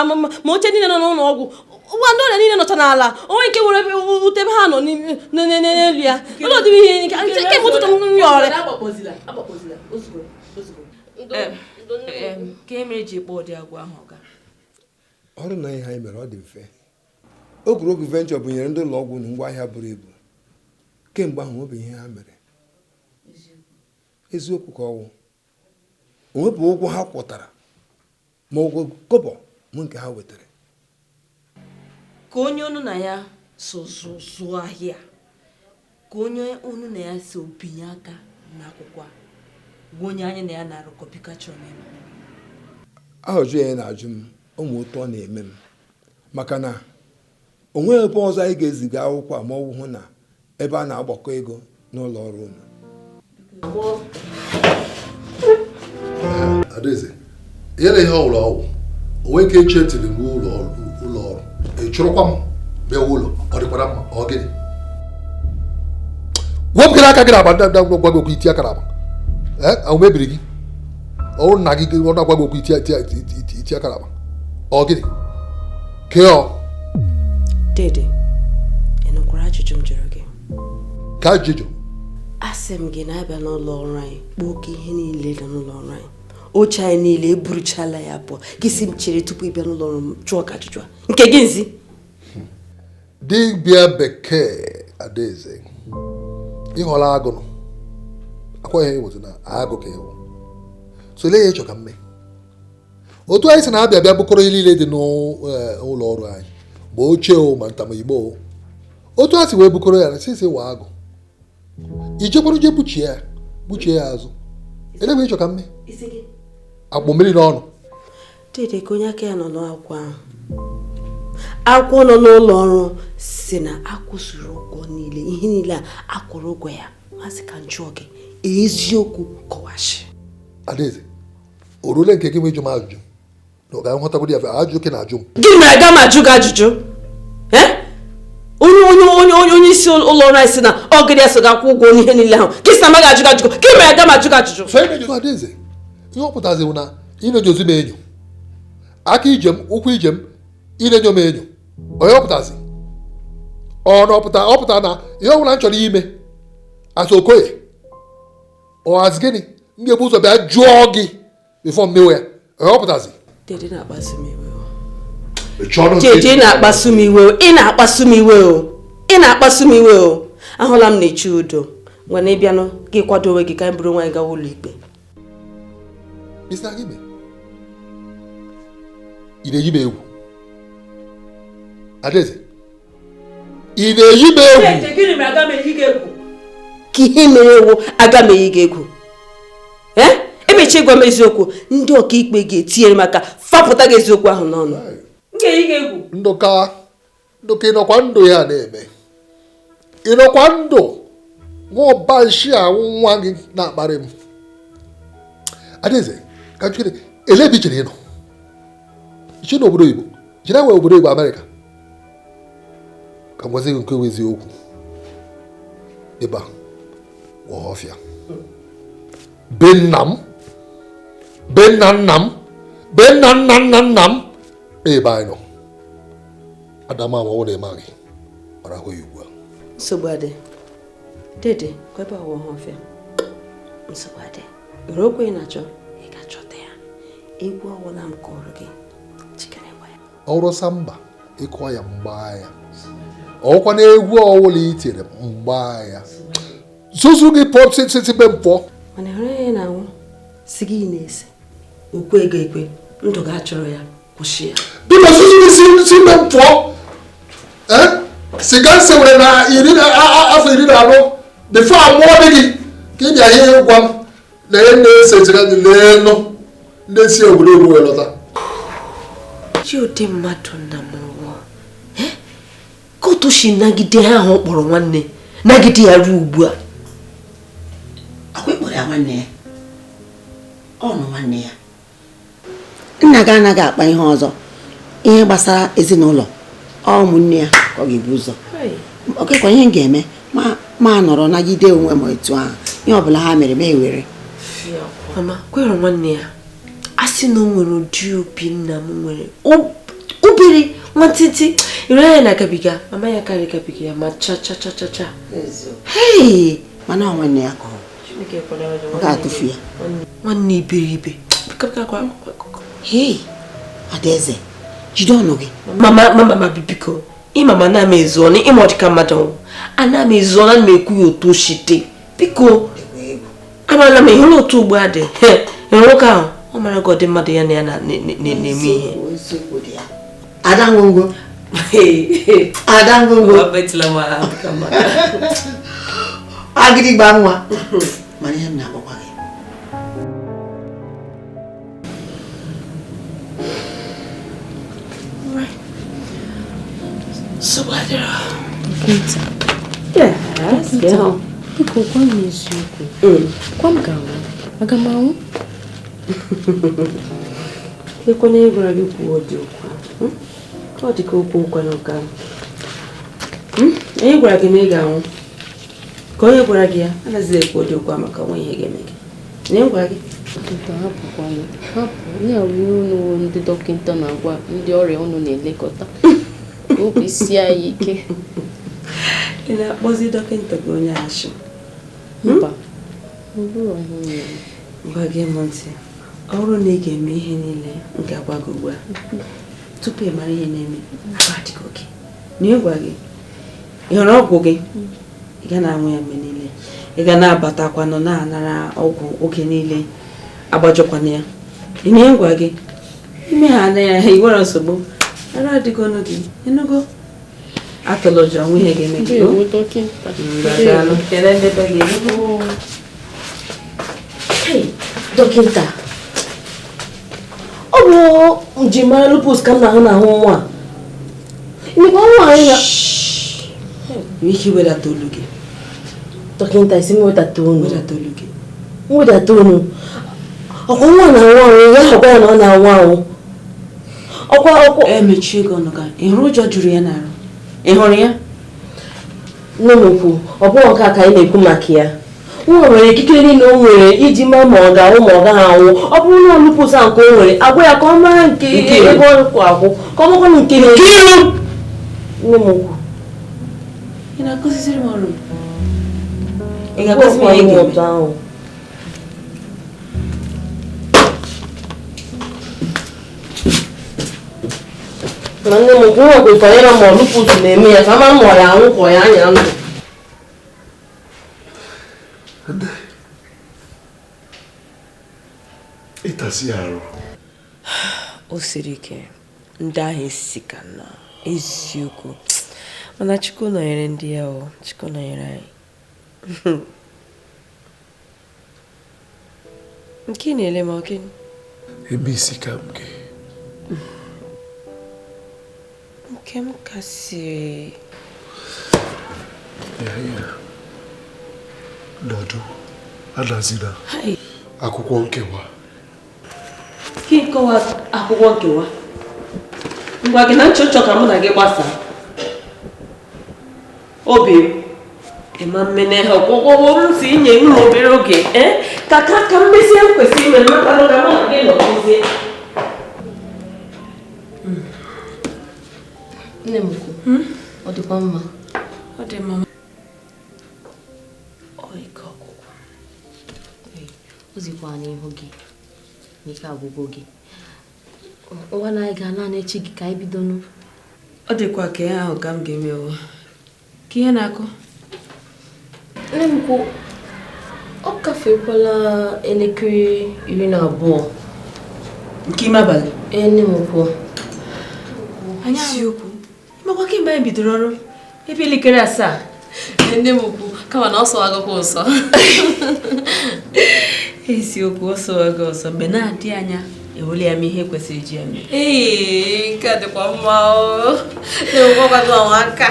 oche niile nọ n'ụlọ ọgwụ ụgwa ndị ọrịa niile nọcha n'ala onwe nke were ute ebe ha nọ n'elu ya ụlọ dịrị ihe nke m ụtụtụ m ya ọrịa ka e mere ji kpọọ ụdị agwa ahụ ọga ọrụ na ihe anyị mere ọ dị mfe. Ogurogwu Venture bụnyere ndị ụlọ ọgwụ na ngwaahịa buru ibu kemgbe ahụ ọ bụ ihe ha mere eziokwu ka ọwụ onwebụ ụgwọ ha kwụtara ma ụgwọ kobo mụ nke ha wetara. ka onye ọnụ na ya so zụọ ahịa ka onye ọnụ na ya so binye aka n'akwụkwọ a bụ onye anyị na ya na-arụkọ biko chọrọ m ịma ahụjụ ya na-ajụ m ụmụ ụtọ na-eme m maka na o nweghị ebe ọzọ anyị ga-eziga akwụkwọ ma ọ hụ na ebe a na-agbakọ ego n'ụlọ ọrụ unu. Adaeze nyere ihe ọwụrụ ọgwụ onwe ike echi etiri m ụlọ ọrụ echụrụkwa m bịa ụlọ ọ dịkwara mma ọ gịnị wepụgara aka gị na agba gwa gị okwu iti aka na agba ahụ mebiri gị ọrụ nna gị ọ na-agwa gị okwu iti aka na agba ọ gịnị kee ọ dede ị nụkwara ajụjụ m jụrụ gị ka ajụjụ asị m gị na-abịa n'ụlọ ọrụ anyị kpọọ oke ihe niile dị n'ụlọ ọrụ anyị oche anyị niile eburuchala ya abụọ gị si m chere tupu ịbịa n'ụlọ ọrụ m jụọ ka ajụjụ a nke gị nzi dibịa bekee Adaeze ịhọla agụnụ akwa ihe ịwụzi na agụ ka ịwụ so lee ya ịchọ ka mme otu anyị si na-abịa bịa bụkọrọ ihe niile dị n'ụlọ ọrụ anyị ma ochie o ma ntamigbo otu a si wee bụkọrọ ya na sisi wa agụ ijekwara je buchie ya azụ elebe ịchọ ka mme akpụ mmiri n'ọnụ dede ka onye aka ya nọ n'akwụkwọ ahụ akwụkwọ nọ n'ụlọ ọrụ si na akwụsịrị ụgwọ niile ihe niile a akwụrụ ụgwọ ya masị ka njụọ gị eziokwu kọwashi. Adaeze o ruole nke gị ma ịjụ m ajụjụ na ọ ga-nghọtagodi ya ajụjụ ke na-ajụ m gị mere aga m ajụ gị ajụjụ onye isi ụlọ ọrụ anyị si na ọ gịrị ya so ga-akwụ ụgwọ n'ihe niile ahụ gị si amaghị ajụ gị ajụjụ gị mere aga m ajụ gị ajụjụ Adaeze ihe ọ pụtazi bụ na ịna-enyozi m enyo aka ije m ụkwụ ije m ịna-enyo m enyo onye ọpụtazi ọpụta na ihe ọ bụla m chọrọ ime asa okoye ọhazi gịnị m ga-ebu ụzọ bịa jụọ gị bifọ mmewe ya onye ọpụtazi Dede na-akpasu m iwe ị na-akpasu m iwe o ahụla m na-echi udo ngwana ịbịanụ gị kwado onwe gị ka anyị bụrụ nwaanyị gawa ụlọ ikpe ị na-eyi m egwu Adaeze ị na-eyi m egwu ka ihe mere ewu aga m eyi gị egwu emechi ịgwa m eziokwu ndị ọkaikpe ga-etinyere maka fapụta gị eziokwu ahụ n'ọnụ ndụka ịnọkwa ndụ ya na-eme ịnọkwa ndụ nwaọba nshi ahụ nwa gị na-akparị m Adaeze ka jikere elebi chere ịnọ iche na obodo Igbo jiri nwe obodo Igbo Amerịka ka gwazi gị nke bụ eziokwu ịba ọhọfịa be nna m be nna nna m be nna nna nna nna m ebe anyị nọ Adama ọwụ na-eme gị mara ahụ ya ugbu a nsogbu adị dede kwebe ọwụ ọhọfịa nsogbu adị were okwu ị na-achọ ị ga-achọta ya egwu ọwụla m kọrọ gị chikere gwa ya ọrụ samba ịkụọ ya mgbaa ya ọkwa na egwu ọwụla itiri mgbaa ya zuzu gị pụọ site be mpụọ mana hụrụ ya na-anwụ si gị na-ese okwe ego ekwe ndụ ga-achọrọ ya kwụsị ya biko si me pụọ siga sewere na afọ 14 bifo amụọ dị gị ka ị bịa ihe gwa m na ihe na-esejira gị n'elu ndị si obodo obodo wee lọta chi ụdị mmadụ na mmụọ ka otu si nagide ha ahụ kpọrọ nwanne nagide ya ruo ugbu a akwa ịkpọrọ ya nwanne ya ọ nọ nwanne ya nna gị anaghị akpa ihe ọzọ ihe gbasara ezinụlọ ụmụnne ya ka ọ ga-ebu ụzọ okekwa ihe m ga-eme ma nọrọ nagide onwe m etu ahụ ihe ọbụla ha mere ma ewere mama kwere nwanne ya a sị na o nwere ụdị obi nna m nwere obere nwantịntị ire anya na-agabiga mama ya karịa gabiga ya ma cha hei mana ọ nwanne ya ka ọ ga-atụfu ya nwanne iberibe hei Adaeze jide ọnụ gị mama biko ịmama na m ezu ọnụ ịma ọdịka mmadụ ana m ezu ọnụ na m ekwu ya otu oshite biko amara m ihe otu ugbo adị nwoke ahụ ọ mara gị ọdị mmadụ ya na ya na-eme ihe Ada ngwongwo agịdịgba nwa mana ihe m na-akpọkwa gị Biko gwa m eziokwu. Kwa m ga-anwụ. Aga m anwụ? Ekwana ịgwara gị kwuo dị okwu. Ọ dị ka okwu nkwa n'ụka. Onye gwara gị na ị ga-anwụ? Ka onye gwara gị ya, anaghịzi ekwu dị okwu maka nwa ihe ga-eme gị. Na gwara gị? Hapụ ya ruo n'ụlọ ndị dọkịta na-agwa ndị ọrịa ụnụ na-elekọta. Obi sie anyị ike. Ị na-akpọzi dọkịta gị onye ashị? Mba. Gwa gị m ntị, ọ bụrụ na ị ga-eme ihe niile m ga-agwa gị ugbu a tupu ị mara ihe na-eme adịgo gị na ịgwa gị ị hụrụ ọgwụ gị ị ga na-anwụ ya mgbe niile ị ga na-abatakwanụ na-anara ọgwụ oge niile agbajọkwana ya ị na-egwa gị ime ha anya ya i nwere nsogbu ara adịgo ọnụ gị ịnụgo atụlụ ụjọ nwe ihe ga-eme gị dọkịta ọ bụ njimara lupus ka m na-ahụ n'ahụ nwa imekwa nwa anyị ya ike wedata olu gị dọkịta isi m wedata onu gị wedata onu ọkwa nwa na-anwụ anwụ ya ọgwa ya na ọ na-anwụ anwụ ọkwa emechie gị ọnụ ka ị hụrụ ụjọ juru ya n'arụ ị hụrụ ya nne m okwu ọ bụghị nke a ka anyị na-ekwu maka ya nwa nwere ikikere niile o nwere iji maa ma ọ ga-anwụ ma ọ gaghị anwụ ọ bụrụ na lupus a nke o nwere agwa ya ka ọ mara nke ebe ọ kwụ akwụ ka ọ makwa nke nne m okwu ị na-akụziri m ọrụ ị ị ga-akụzi m ihe ị ga-eme ahụ na nne m okwu nwa kwefere ịma ma lupus na-eme ya ka ma ma ọ ya anwụ ka ọ ya anya ndụ ịtasị arụ o siri ike ndị ahụ esi ka na eziokwu mana Chukwu nọnyere ndị ya o Chukwu nọnyere anyị nke ị na-ele m oke ebe isi ka m gị nke m kasị ya nọdụ adazina akwụkwọ nkewa gị kọwa akwụkwọ nkewa ngwa gị na nchọchọ ka mụ na gị gbasaa obi ịma mmene ha ọgwụgwọ m si inye m obere oge ka mmezie m kwesịrị ime mmatalụ ka mụ na gị nọzie nne m ukwu ọ dịkwa mma ọ dị mma o zikwa n'ihu gị n'ike agwụgwọ gị ngwa na anyị ga naanị echi gị ka anyị bidonụ ọ dịkwa ka ihe ahụ ka m ga-emewo ka ihe na-akụ nne m kwu Ọ kafekwala elekere 12 nke ime abalị. Nne m ukwu. Isiokwu. Ịmakwa kemgbe anyị bidoro ọrụ ebe elekere 7. Nne m ukwu kama na ọsọ agakwa ọsọ. Isiokwu ọsọ aga ọsọ mgbe na-adị anya ewele ya ihe kwesịrị iji eme. Nke a dịkwa mma o. Na-enwekwagwa Amaka.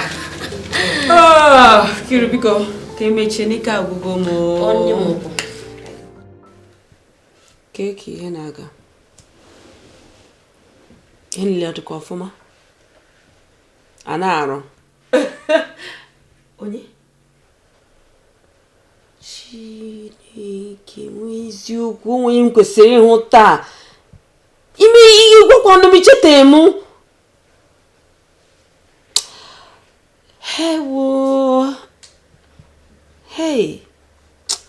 Kiru biko ka emechie n'ike agwụgwọ m. Nne m ukwu. Ka ihe na-aga. Ihe niile dịkwa ọfụma. A na-arụ. Onye? Chineke nwe eziokwu onwe m kwesịrị ịhụ taa. Ime ihe gwakwa ọnụ m ichetara m. Hewo. Hey.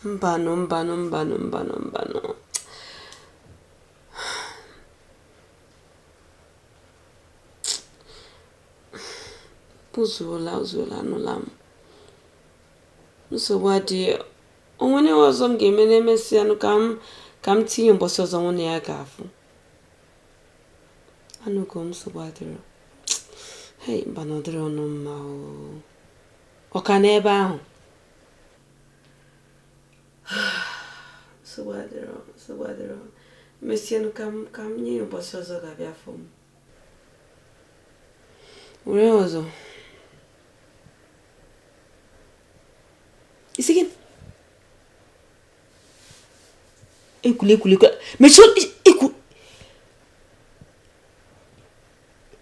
Mbanụ. Uzuola anụla m. Nsogbu adịghị. Onwere ọzọ m ga-eme na-emesi anụ ka m tinye mbọsị ọzọ nwunye ya ga-afụ. Anụgo m nsogbu adịrị. Hei, mba na ọdịrị ọnụ mma o. Ọ ka n'ebe ahụ. Nsogbu adịrị. Mesi anụ ka m nye mbọsị ọzọ ga-abịa afọ m. Were ọzọ. Isi gị ekwule mechie ikwu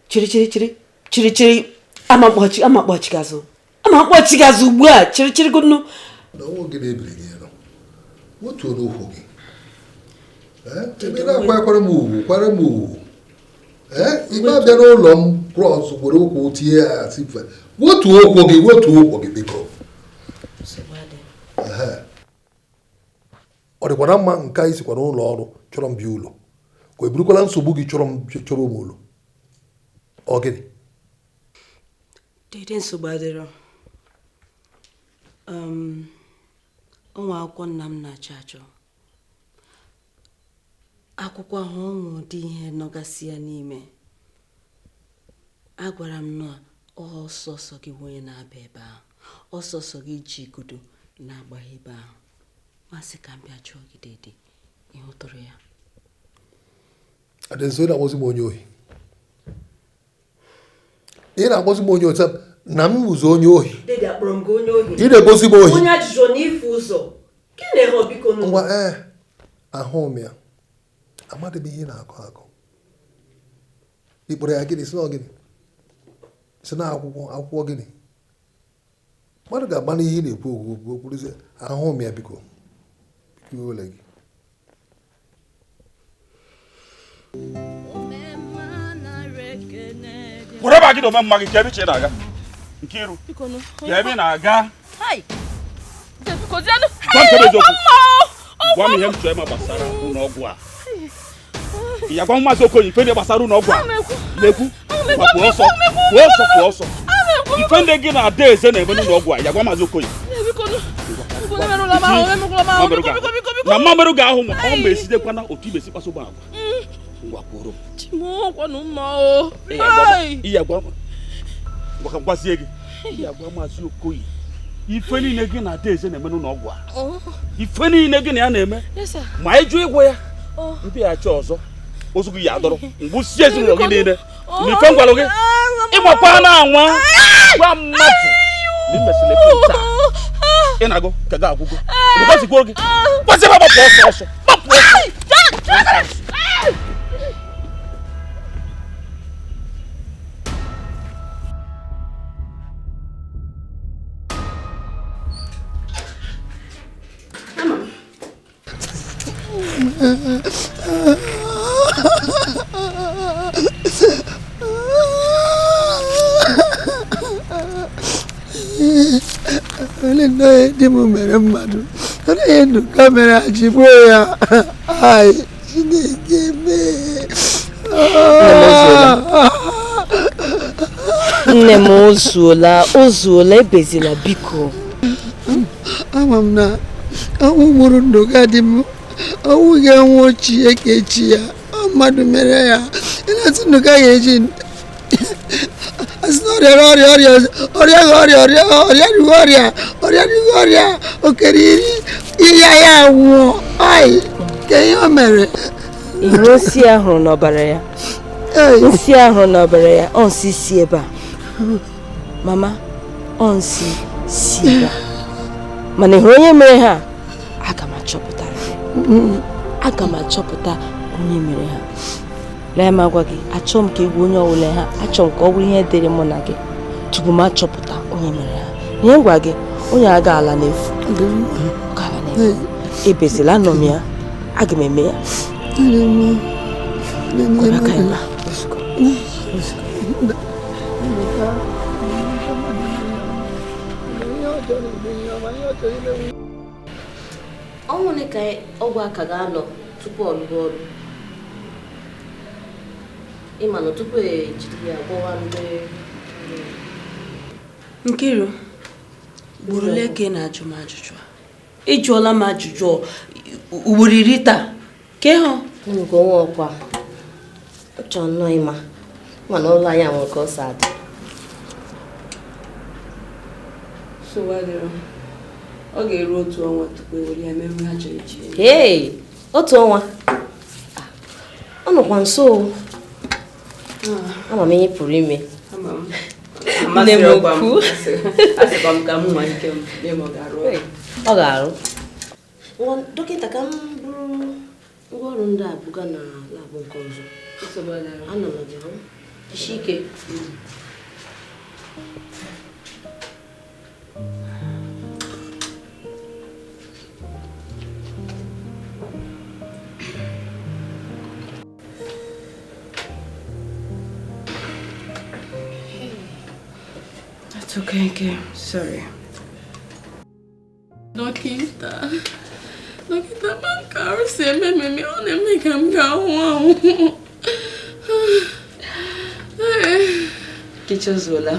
chiri ama mkpọchi gazụ ugbu a chiri gonu na nwoke na-ebiri gị ero wotuo n'okwu gị ebe na-akwara m ugwu ime abịa n'ụlọ m krọs gwere ụkwụ tie ya tife wotuo okwu gị biko ọ dịkwa na mma nke anyị sikwa n'ụlọ ọrụ chọrọ m bịa ụlọ ka eburukwala nsogbu gị chọrọ m ụlọ ọ gịnị dede nsogbu adịrọ ọnwa akwụkwọ nna m na-achọ akwụkwọ ahụ ọnwụ ụdị ihe nọgasị ya n'ime agwara m na ọsọsọ gị onye na-abịa ebe ahụ ọsọsọ gị ji igodo na-agbaghị ebe ahụ masị ka m bịa chụọ gị dede ihe ụtụrụ ya adịnso na-akpọzi m onye ohi ị na-akpọzi m onye ohi na m ụzọ onye ohi dede akpọrọ m gị onye ohi ị na-egosi m ohi onye ajụjụ na ife ụzọ gị na-ehe biko ngwa ahụ m ya amadị m ihe na-akụ ikpọrọ ya gịnị si na gịnị si na akwụkwọ gịnị mmadụ ga-agba n'ihe ị na-ekwu okwuruzi ahụ m ya biko ole gị were ebe a gị na ome mma gị ka ebe iche na-aga nke iru ka ebe ị na-aga gwa m ihe m chọrọ ịma gbasara ụlọọgwụ a ya gwa maazị Okoye ife ndị gbasara ụlọọgwụ a na-ekwu pụọ ọsọ ife ndị gị na ada eze na-eme n'ụlọọgwụ a ya gwa maazị Okoye na mmamerụ ga-ahụ m ọ ma esidekwana otu ibe si kpaso gba agwa ngwa kwụrụ gwazie gị ya gwa maazị Okoye ife niile gị na ada eze na-eme n'ụlọọgwụ a ife niile gị na ya na-eme ma ịjụ ịgwụ ya mbịaghachi ọzọ ozugbo ya adọrọ mgbusie ezinụlọ gị niile na ife ngwalụ gị ịgbakwa na-anwa gwa mmadụ na imesịrị taa ị na-agụ ka ga agwụgwọ gwazikwuo gị gwazi ebe gbapụ ọsọ gbapụ ọsọ Di m mere mmadụ onye ndụ kamera jigbuo ya ai Chineke mee nne m ozuola ebezila biko ama m na ọnwụ gburu ndụ ga dị m ọnwụ ga-enwe ochie ekechi ya mmadụ mere ya ịna-asị ndụ ga ga-eji asị na ọrịa okere iri ihe ya nwụọ ai ka ihe o mere ihe osi ahụrụ n'ọbara ya nsi ahụrụ n'ọbara ya ọnsi si ebe a mama ọnsi si ebe a mana ihe onye mere ha aga m achọpụta onye mere ha lee m agwa gị achọ m ka egwu onye ọbụla ha achọ m ka ọ bụrụ ihe dịrị mụ na gị tupu m achọpụta onye mere ha ihe ngwa gị onye aga ala n'efu ebezila anọ m ya aga m eme ya ọnwụ ole ka ọgwụ aka ga-anọ tupu ọ lụọ ọrụ ịma na tupu ejiri ya gwọwa ndị Nkiru ugboro ole ka ị na-ajụ m ajụjụ ịjụọla m ajụjụ ugboro 10 taa ka ịhụ nke onwe ọkwa ọ chọrọ nnọọ ịma mana ụlọ anyị nwere ka ọ si adị ọ ga-eru otu ọnwa tupu ewere ya merụ ha chọrọ iji otu ọnwa ọ nọkwa nso ama m ihe pụrụ ime nne m okwu ọ ga-arụ dọkịta ka m bụrụ ngwaọrụ ndị a buga na labụ nke ọzọ anọ na gị isi ike It's okay, okay. Sorry. Dọkịta maka arụsị ememe ọ na-eme ka m ga-ahụ ahụ. Kichozola.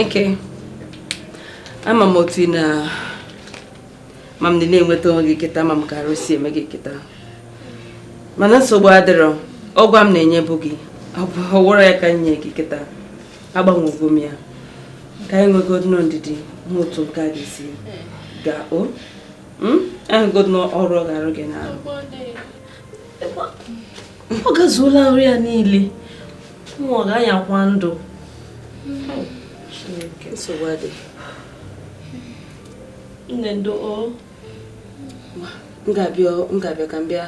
Okay. Ama m otu na mam na-enweta oge kịta mam ka arụsị eme gị kịta. Mana nsogbu adịrọ. Ọgwa m na-enye bụ gị. Ọ wụrụ ya ka nye gị kịta. Agbanwego m ya. Ka anyị nwegodo ndidi hụ otu nke a ga-esi gaa o ahụgodo ọrụ ọ ga-arụ gị n'arụ ọ gazuola nri ya niile nwa ọ ga-anyakwa ndụ nsogbu adị nne ndo m ga-abịa ka m bịa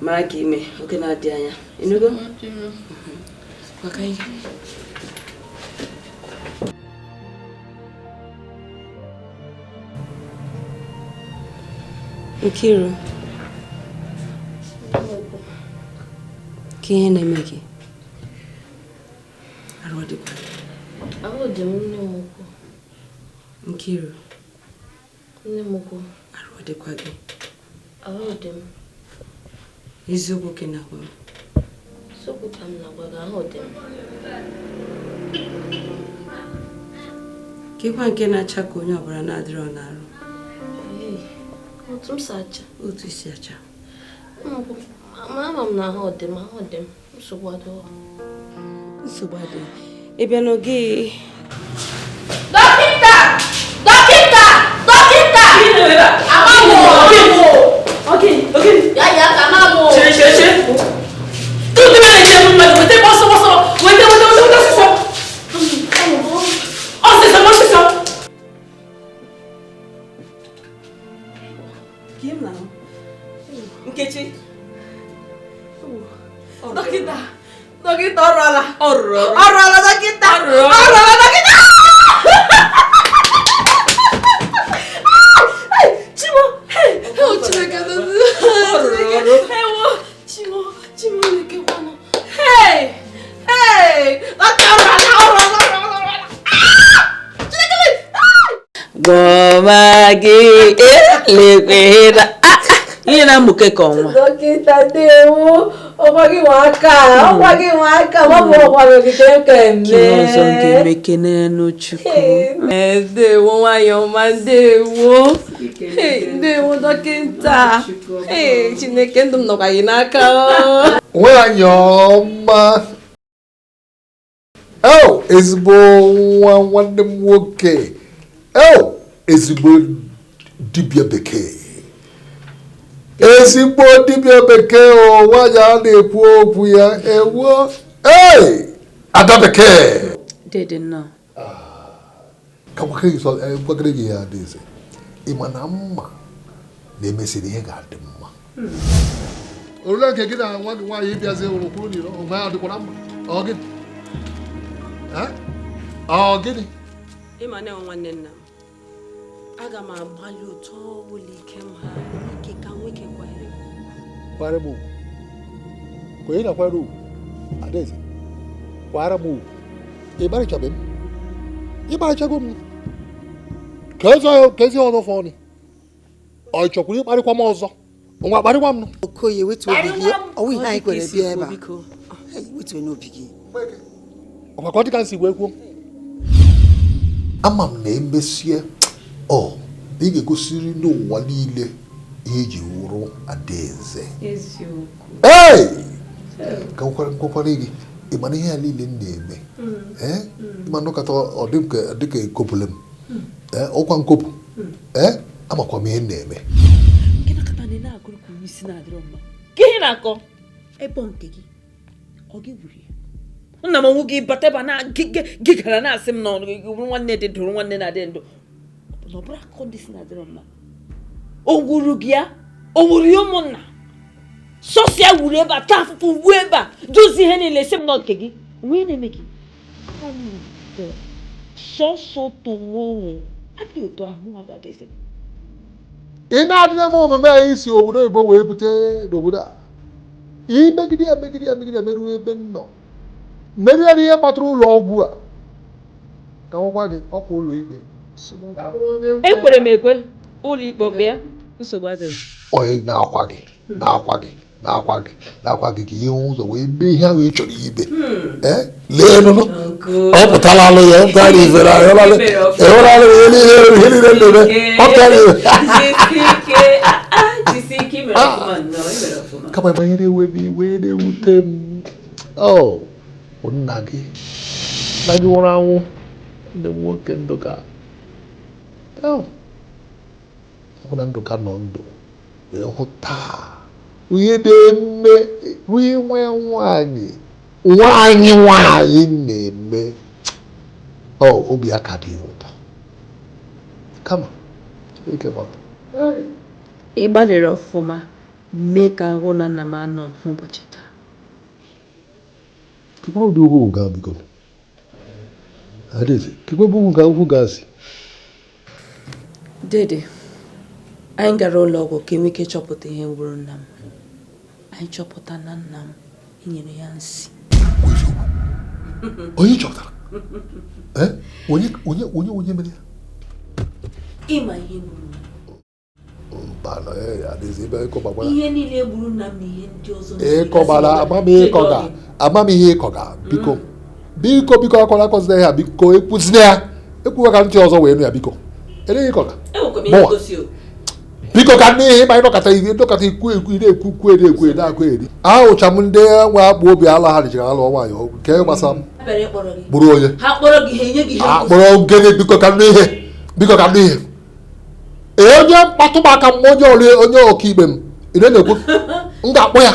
mara ka ime oge na-adị anya ịnụgo maka ihe Nkiru ka ihe na-eme gị arụ dịkwa ahụ dị m nne m ukwu Nkiru nne m ukwu arụ dịkwa gị ahụ dị m eziokwu gị na-agwa m sokwu ka m na-agwa gị ahụ dị m kekwa nke na-acha ka onye ọbụla na-adịrọ n'arụ otu m si acha otu isi acha ama m na ahụ dị m nsogbu adịghị ịbịa n'oge dọkịta ya ka na-amụ tutu mere njem mmadụ weta ọsọ weta ọsịsọ Nkechi dọkịta ọrụ ala dọkịta Chimo Goma gị lekwera ihe na mmuke ka ọnwa dọkịta dewo Ọgbagi nwaka, mabu ọgbagi keke mme. Kiọzọ ga-emeke n'enu Chukwu. Ndewo nwanyị ọma, ndewo. Ndewo dọkịnta. Chineke ndụ m nọkwa gị n'aka. Nwanyị ọma. Ezigbo nwanne m nwoke. Ezigbo dibịa bekee. Ezigbo dibịa bekee nwanyị a na-ekwu okwu ya ewo. Ada bekee. Dede nna. Ka gwakere gị ya adịze. Ịma na mma na-emesịrị ihe ga-adị mma. Olee nke gị na nwaanyị bịazi ụrụ kwuru n'iro onwe ya dịkwa na mma. Ọ gịnị? Ọ gịnị? Ịma na nwanne nna m. Aga m agbalị otu ọbụla ike m ha ike ka nwoke kwanyere. Kwara m ugwu. Kwenye na kwara ugwu. Adaeze. Kwara m ugwu. Ịgbarịchabe m. Ịgbarịchago m. Ka ezi ọzọ fọnị. Ọ chọkwuru ịkparịkwa m ọzọ. Nwa kparịkwa m. Okoye wetu obi gị. Ọwụ ihe anyị kwere bịa ebe a. Wetu n'obi gị. Ọkwa dị ka nsi wee kwuo. Ama m na emesie ị ga-egosiri n'ụwa niile ihe eji wụrụ Adaeze. Ka nkwukwara gị ịma na ihe ya niile m na-eme ịma nọkọta ọ dị ka ekopụle m ọkwa nkopụ amakwa m ihe m na-eme. Ihe na-akọ ebe nke gị ọ gị gburu ya nna m onwe gị bataba na gị gara na-asị m na ọrụ nwanne dị ndụ nwanne na-adị ndụ na ọ bụrụ akụkọ ndị si na-adịrọ mma o gwuru gị ya o wuru ya ụmụnna sọsịa wuru ebe a taa afụfụ ugbu ebe a dozie ihe niile esi m na nke gị nwee na-eme gị sọsọ tụwo adị otu ahụ Adaeze. Ị na-adịna m omume anyị si obodo oyibo wee bute n'obodo a imegide ya meruo ebe m nọ merie ihe kpatara ụlọ ọgwụ a ka nwekwa gị ọkwa ụlọ ikpe. Ekwere m ekwe ụlọ ikpe bịa nsogbu adịghị. Onye na-akwa gị ka ihe ụzọ wee mee ihe ahụ ị chọrọ ibe lee nụnụ ọ pụtala alụ ya ntara ivere kama ebe ihe na-ewebi iwe na-ewute m nna gị nwụrụ anwụ ndị nwoke Ndụka na Ndụka nọ ndụ wee hụ taa ihe na-eme ihe nwaanyị na-eme obi aka dị ụtọ kama ị gbalịrị ọfụma mee ka ahụ na nna m anọ n'ụbọchị taa. Ụdị ugwu ga biko Adaeze kekwe bụ ga ugwu gazi. Dede anyị gara ụlọ ọgwụ ka enwe ike chọpụta ihe gburu nna m. Anyị chọpụta na nna m enyere ya nsị. Onye chọpụtara? Onye mere ya? Ịma ihe gburu ihe niile gburu nna m na ihe ndị ọzọ ịkọbara amam ihe ịkọga biko akwara akọzina ya biko ekwuzina ya ekwuwa ka ntị ọzọ wee nụ ya biko eleghị ịkọga biko ka ndị ihe ịma ịnọkọta ikwu na-ekwu na-akụ eri ahụcha m ndị nwe akpụ obi ala ha richara alụ nwaanyị ọgwụ nke gbasa m gburu onye akpọrọ gịnị biko ka ndị ihe onye mkpatụmaka m onye ọkaikpe m ire na-ekwu m ga-akpọ ya